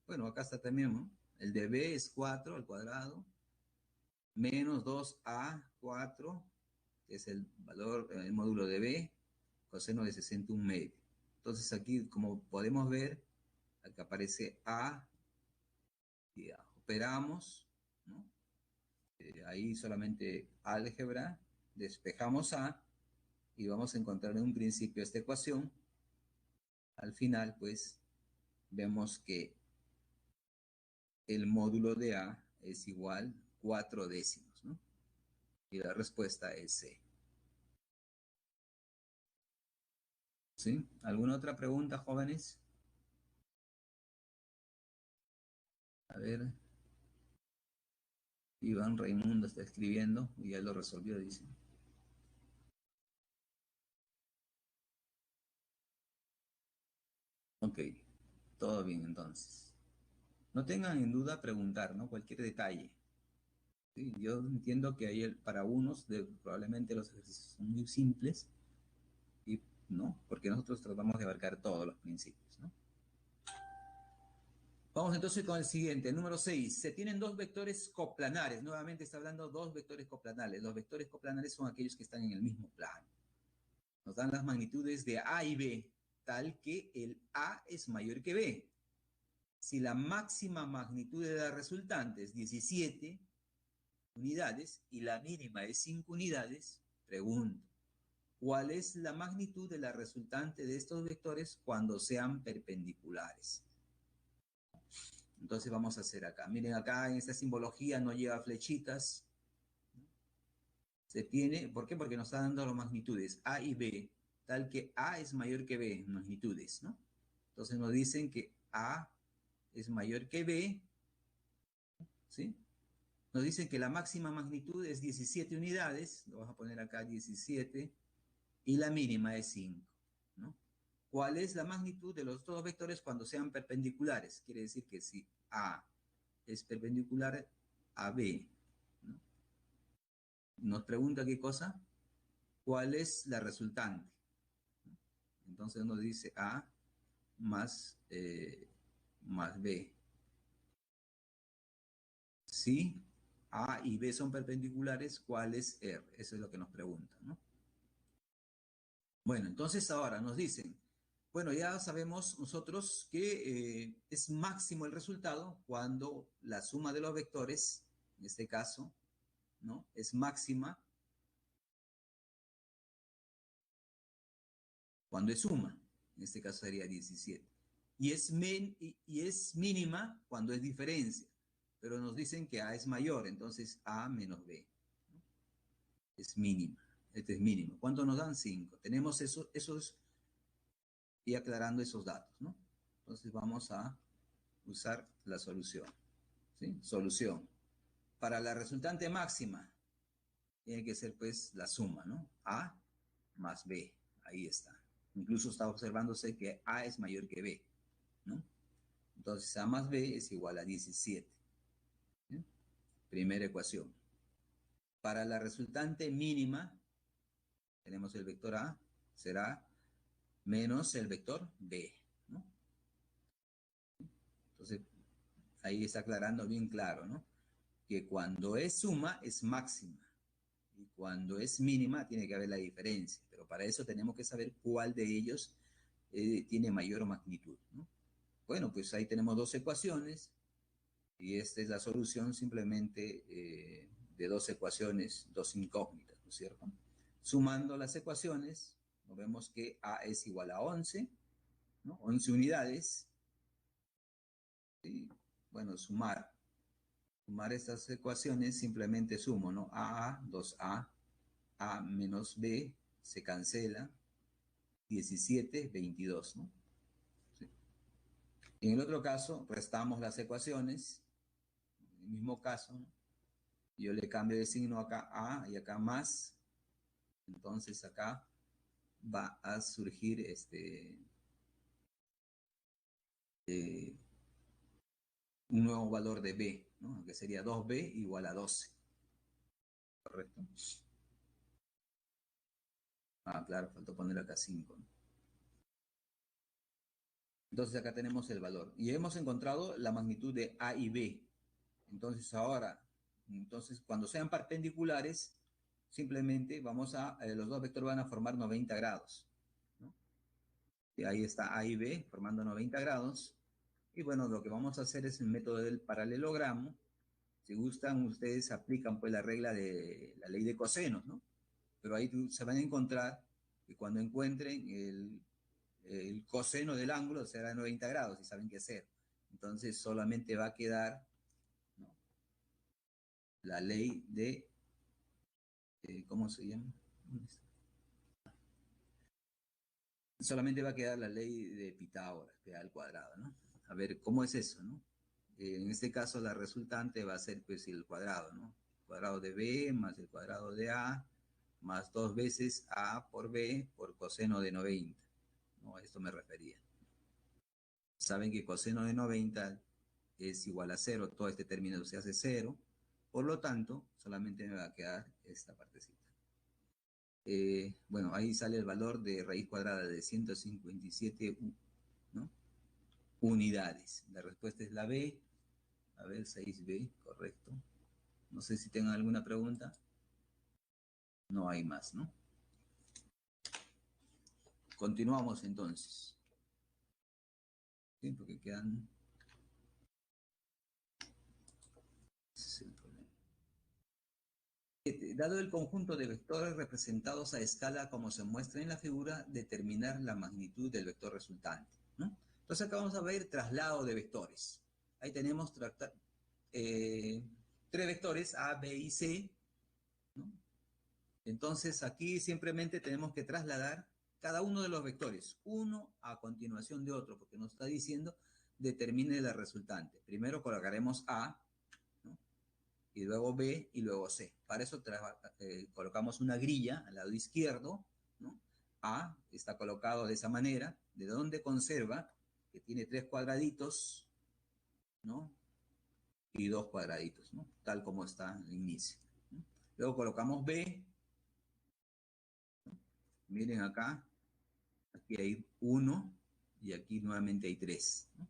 Bueno, acá está también, ¿no? El de b es 4 al cuadrado, menos 2a, 4, que es el valor, el módulo de b, coseno de 61 medio. Entonces aquí, como podemos ver, acá aparece a, y operamos, ¿no? Ahí solamente álgebra, despejamos a, y vamos a encontrar en un principio esta ecuación. Al final, pues, vemos que el módulo de a es igual 4 décimos, ¿no? Y la respuesta es C. ¿Sí? ¿Alguna otra pregunta, jóvenes? A ver, Iván Raimundo está escribiendo y ya lo resolvió, dice. Ok, todo bien entonces. No tengan en duda preguntar, ¿no? Cualquier detalle. Sí, yo entiendo que hay para unos probablemente los ejercicios son muy simples y no, porque nosotros tratamos de abarcar todos los principios, ¿no? Vamos entonces con el siguiente, el número 6. Se tienen dos vectores coplanares. Nuevamente está hablando dos vectores coplanares. Los vectores coplanares son aquellos que están en el mismo plano. Nos dan las magnitudes de A y B, tal que el A es mayor que B. Si la máxima magnitud de la resultante es 17 unidades y la mínima es 5 unidades, pregunto, ¿cuál es la magnitud de la resultante de estos vectores cuando sean perpendiculares? Entonces vamos a hacer acá. Miren, acá en esta simbología no lleva flechitas. Se tiene, ¿por qué? Porque nos está dando las magnitudes A y B, tal que A es mayor que B en magnitudes, ¿no? Entonces nos dicen que A es mayor que B, ¿sí? Nos dicen que la máxima magnitud es 17 unidades, lo vamos a poner acá 17, y la mínima es 5, ¿no? ¿Cuál es la magnitud de los dos vectores cuando sean perpendiculares? Quiere decir que si A es perpendicular a B, ¿no? Nos pregunta qué cosa, cuál es la resultante. Entonces nos dice A más, más B. Si A y B son perpendiculares, ¿cuál es R? Eso es lo que nos preguntan, ¿no? Bueno, entonces ahora nos dicen, bueno, ya sabemos nosotros que es máximo el resultado cuando la suma de los vectores, en este caso, ¿no? Es máxima cuando es suma, en este caso sería 17. Y es mínima cuando es diferencia, pero nos dicen que A es mayor, entonces A menos B, ¿no? Es mínima, este es mínimo. ¿Cuánto nos dan? 5. Tenemos esos y aclarando esos datos, ¿no? Entonces vamos a usar la solución, ¿sí? Solución. Para la resultante máxima, tiene que ser pues la suma, ¿no? A más B, ahí está. Incluso está observándose que A es mayor que B, ¿no? Entonces A más B es igual a 17. ¿Sí? Primera ecuación. Para la resultante mínima, tenemos el vector A, será menos el vector B, ¿no? Entonces, ahí está aclarando bien claro, ¿no? Que cuando es suma es máxima y cuando es mínima tiene que haber la diferencia, pero para eso tenemos que saber cuál de ellos tiene mayor magnitud, ¿no? Bueno, pues ahí tenemos dos ecuaciones Y esta es la solución simplemente de dos ecuaciones, dos incógnitas, ¿no es cierto? Sumando las ecuaciones, nos vemos que A es igual a 11, ¿no? 11 unidades. Y, bueno, sumar estas ecuaciones, simplemente sumo, ¿no? A, 2A, A menos B, se cancela, 17, 22, ¿no? Sí. En el otro caso, restamos las ecuaciones, en el mismo caso, ¿no? Yo le cambio de signo acá A y acá más, entonces acá va a surgir eh, un nuevo valor de B, ¿no? Que sería 2B igual a 12, ¿correcto? Ah, claro, faltó poner acá 5, ¿no? Entonces acá tenemos el valor. Y hemos encontrado la magnitud de A y B. Entonces ahora, cuando sean perpendiculares, simplemente los dos vectores van a formar 90 grados, ¿no? Y ahí está A y B formando 90 grados. Y bueno, lo que vamos a hacer es el método del paralelogramo. Si gustan, ustedes aplican pues la regla de la ley de cosenos, ¿no? Pero ahí se van a encontrar que cuando encuentren el coseno del ángulo será 90 grados y saben qué hacer. Entonces solamente va a quedar, ¿no?, la ley de, ¿cómo se llama? Solamente va a quedar la ley de Pitágoras, que da al cuadrado, ¿no? A ver, ¿cómo es eso, no? En este caso la resultante va a ser pues el cuadrado, ¿no? El cuadrado de B más el cuadrado de A más 2 veces A por B por coseno de 90, ¿no? A esto me refería. Saben que coseno de 90 es igual a 0, todo este término se hace 0, por lo tanto, solamente me va a quedar esta partecita. Bueno, ahí sale el valor de raíz cuadrada de 157, ¿no?, unidades. La respuesta es la B. A ver, 6B, correcto. No sé si tengan alguna pregunta. No hay más, ¿no? Continuamos entonces. Sí, porque quedan... Ese es el problema. Dado el conjunto de vectores representados a escala como se muestra en la figura, determinar la magnitud del vector resultante, ¿no? Entonces acá vamos a ver traslado de vectores. Ahí tenemos tres vectores, A, B y C, ¿no? Entonces aquí simplemente tenemos que trasladar cada uno de los vectores, uno a continuación de otro, porque nos está diciendo determine la resultante. Primero colocaremos A, ¿no?, y luego B y luego C. Para eso colocamos una grilla al lado izquierdo, ¿no? A está colocado de esa manera, de donde conserva que tiene 3 cuadraditos, ¿no?, y 2 cuadraditos, ¿no?, tal como está al inicio, ¿no? Luego colocamos B, ¿no? Miren acá, aquí hay 1 y aquí nuevamente hay 3, ¿no?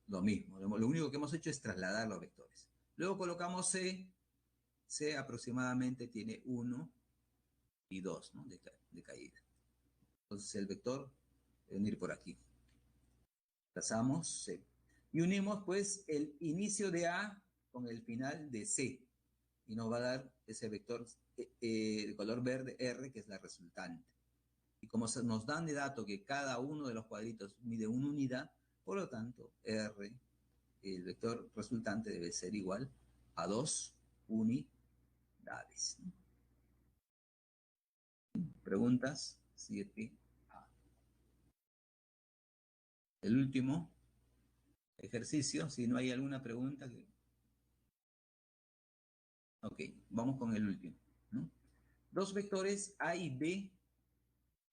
Lo mismo, lo único que hemos hecho es trasladar los vectores. Luego colocamos C, C aproximadamente tiene 1 y 2, ¿no?, de caída. Entonces el vector debe venir por aquí. Trazamos C. Y unimos pues el inicio de A con el final de C. Y nos va a dar ese vector de color verde R, que es la resultante. Y como nos dan de dato que cada uno de los cuadritos mide una unidad, por lo tanto, R, el vector resultante, debe ser igual a 2 unidades. ¿Preguntas? 7A. El último ejercicio, si no hay alguna pregunta. Ok, vamos con el último, ¿no? Dos vectores A y B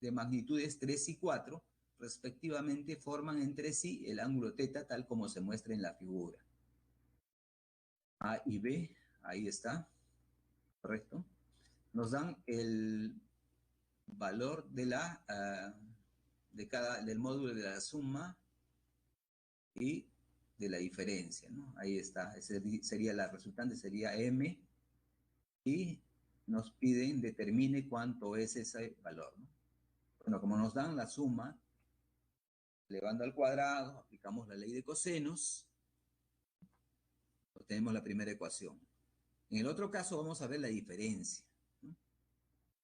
de magnitudes 3 y 4, respectivamente, forman entre sí el ángulo θ tal como se muestra en la figura. A y B, ahí está, correcto. Nos dan el valor de del módulo de la suma y de la diferencia, ¿no? Ahí está, ese sería la resultante, sería M, y nos piden determine cuánto es ese valor, ¿no? Bueno, como nos dan la suma, elevando al cuadrado, aplicamos la ley de cosenos, Obtenemos la primera ecuación. En el otro caso vamos a ver la diferencia, ¿no?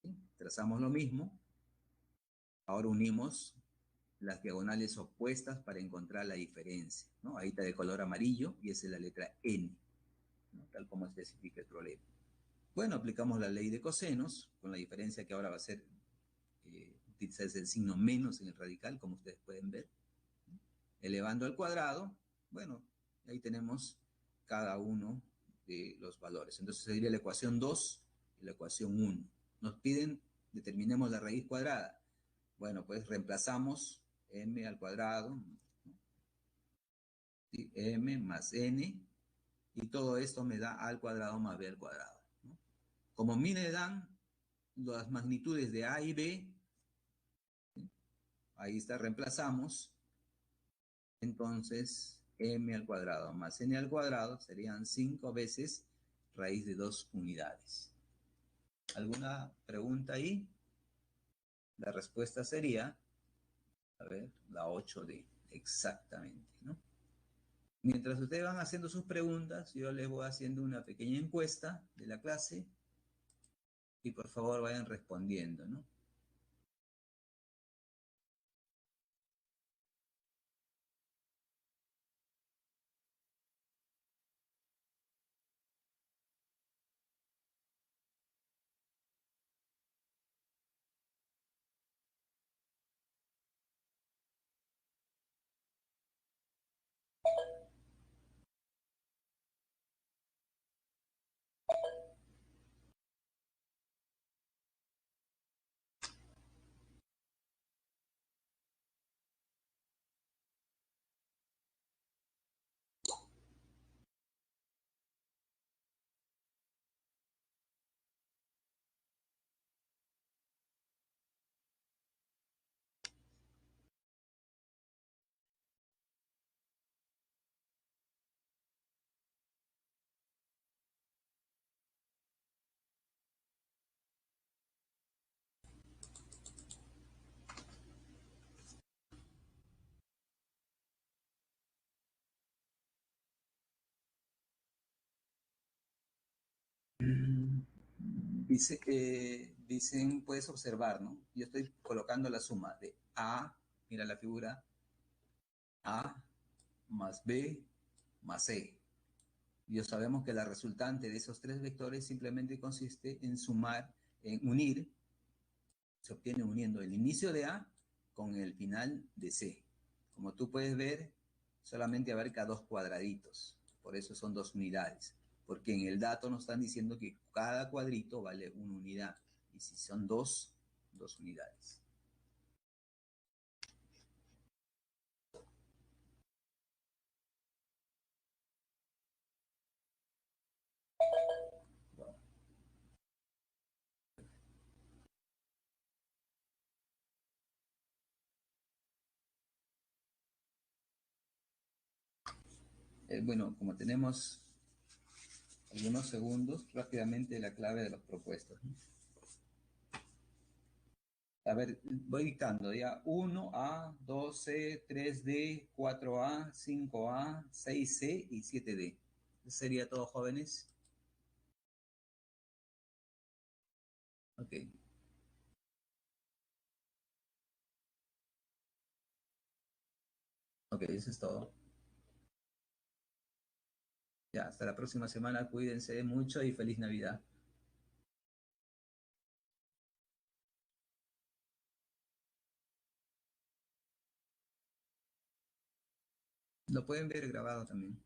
¿Sí? Trazamos lo mismo. Ahora unimos las diagonales opuestas para encontrar la diferencia, ¿no? Ahí está de color amarillo y esa es la letra N, ¿no? Tal como especifica el problema. Bueno, aplicamos la ley de cosenos, con la diferencia que ahora va a ser utilizarse el signo menos en el radical, como ustedes pueden ver. Elevando al cuadrado, bueno, ahí tenemos cada uno de los valores. Entonces sería la ecuación 2 y la ecuación 1. Nos piden, determinemos la raíz cuadrada. Bueno, pues reemplazamos m al cuadrado, ¿no? M más n, y todo esto me da a al cuadrado más b al cuadrado, ¿no? Como a mí me dan las magnitudes de a y b, ¿sí? Ahí está, reemplazamos. Entonces, m al cuadrado más n al cuadrado serían 5 veces raíz de 2 unidades. ¿Alguna pregunta ahí? La respuesta sería, a ver, la 8D, exactamente, ¿no? Mientras ustedes van haciendo sus preguntas, yo les voy haciendo una pequeña encuesta de la clase y por favor vayan respondiendo, ¿no? Dicen, puedes observar, ¿no? Yo estoy colocando la suma de A, mira la figura, A más B más C. Y sabemos que la resultante de esos tres vectores simplemente consiste en sumar, en unir, se obtiene uniendo el inicio de A con el final de C. Como tú puedes ver, solamente abarca dos cuadraditos, por eso son dos unidades, porque en el dato nos están diciendo que cada cuadrito vale una unidad, y si son dos, dos unidades. Bueno, como tenemos algunos segundos, rápidamente la clave de los propuestos. A ver, voy dictando ya. 1A, 2C, 3D, 4A, 5A, 6C y 7D. ¿Eso sería todo, jóvenes? Ok. Ok, eso es todo. Ya, hasta la próxima semana. Cuídense mucho y feliz Navidad. Lo pueden ver grabado también.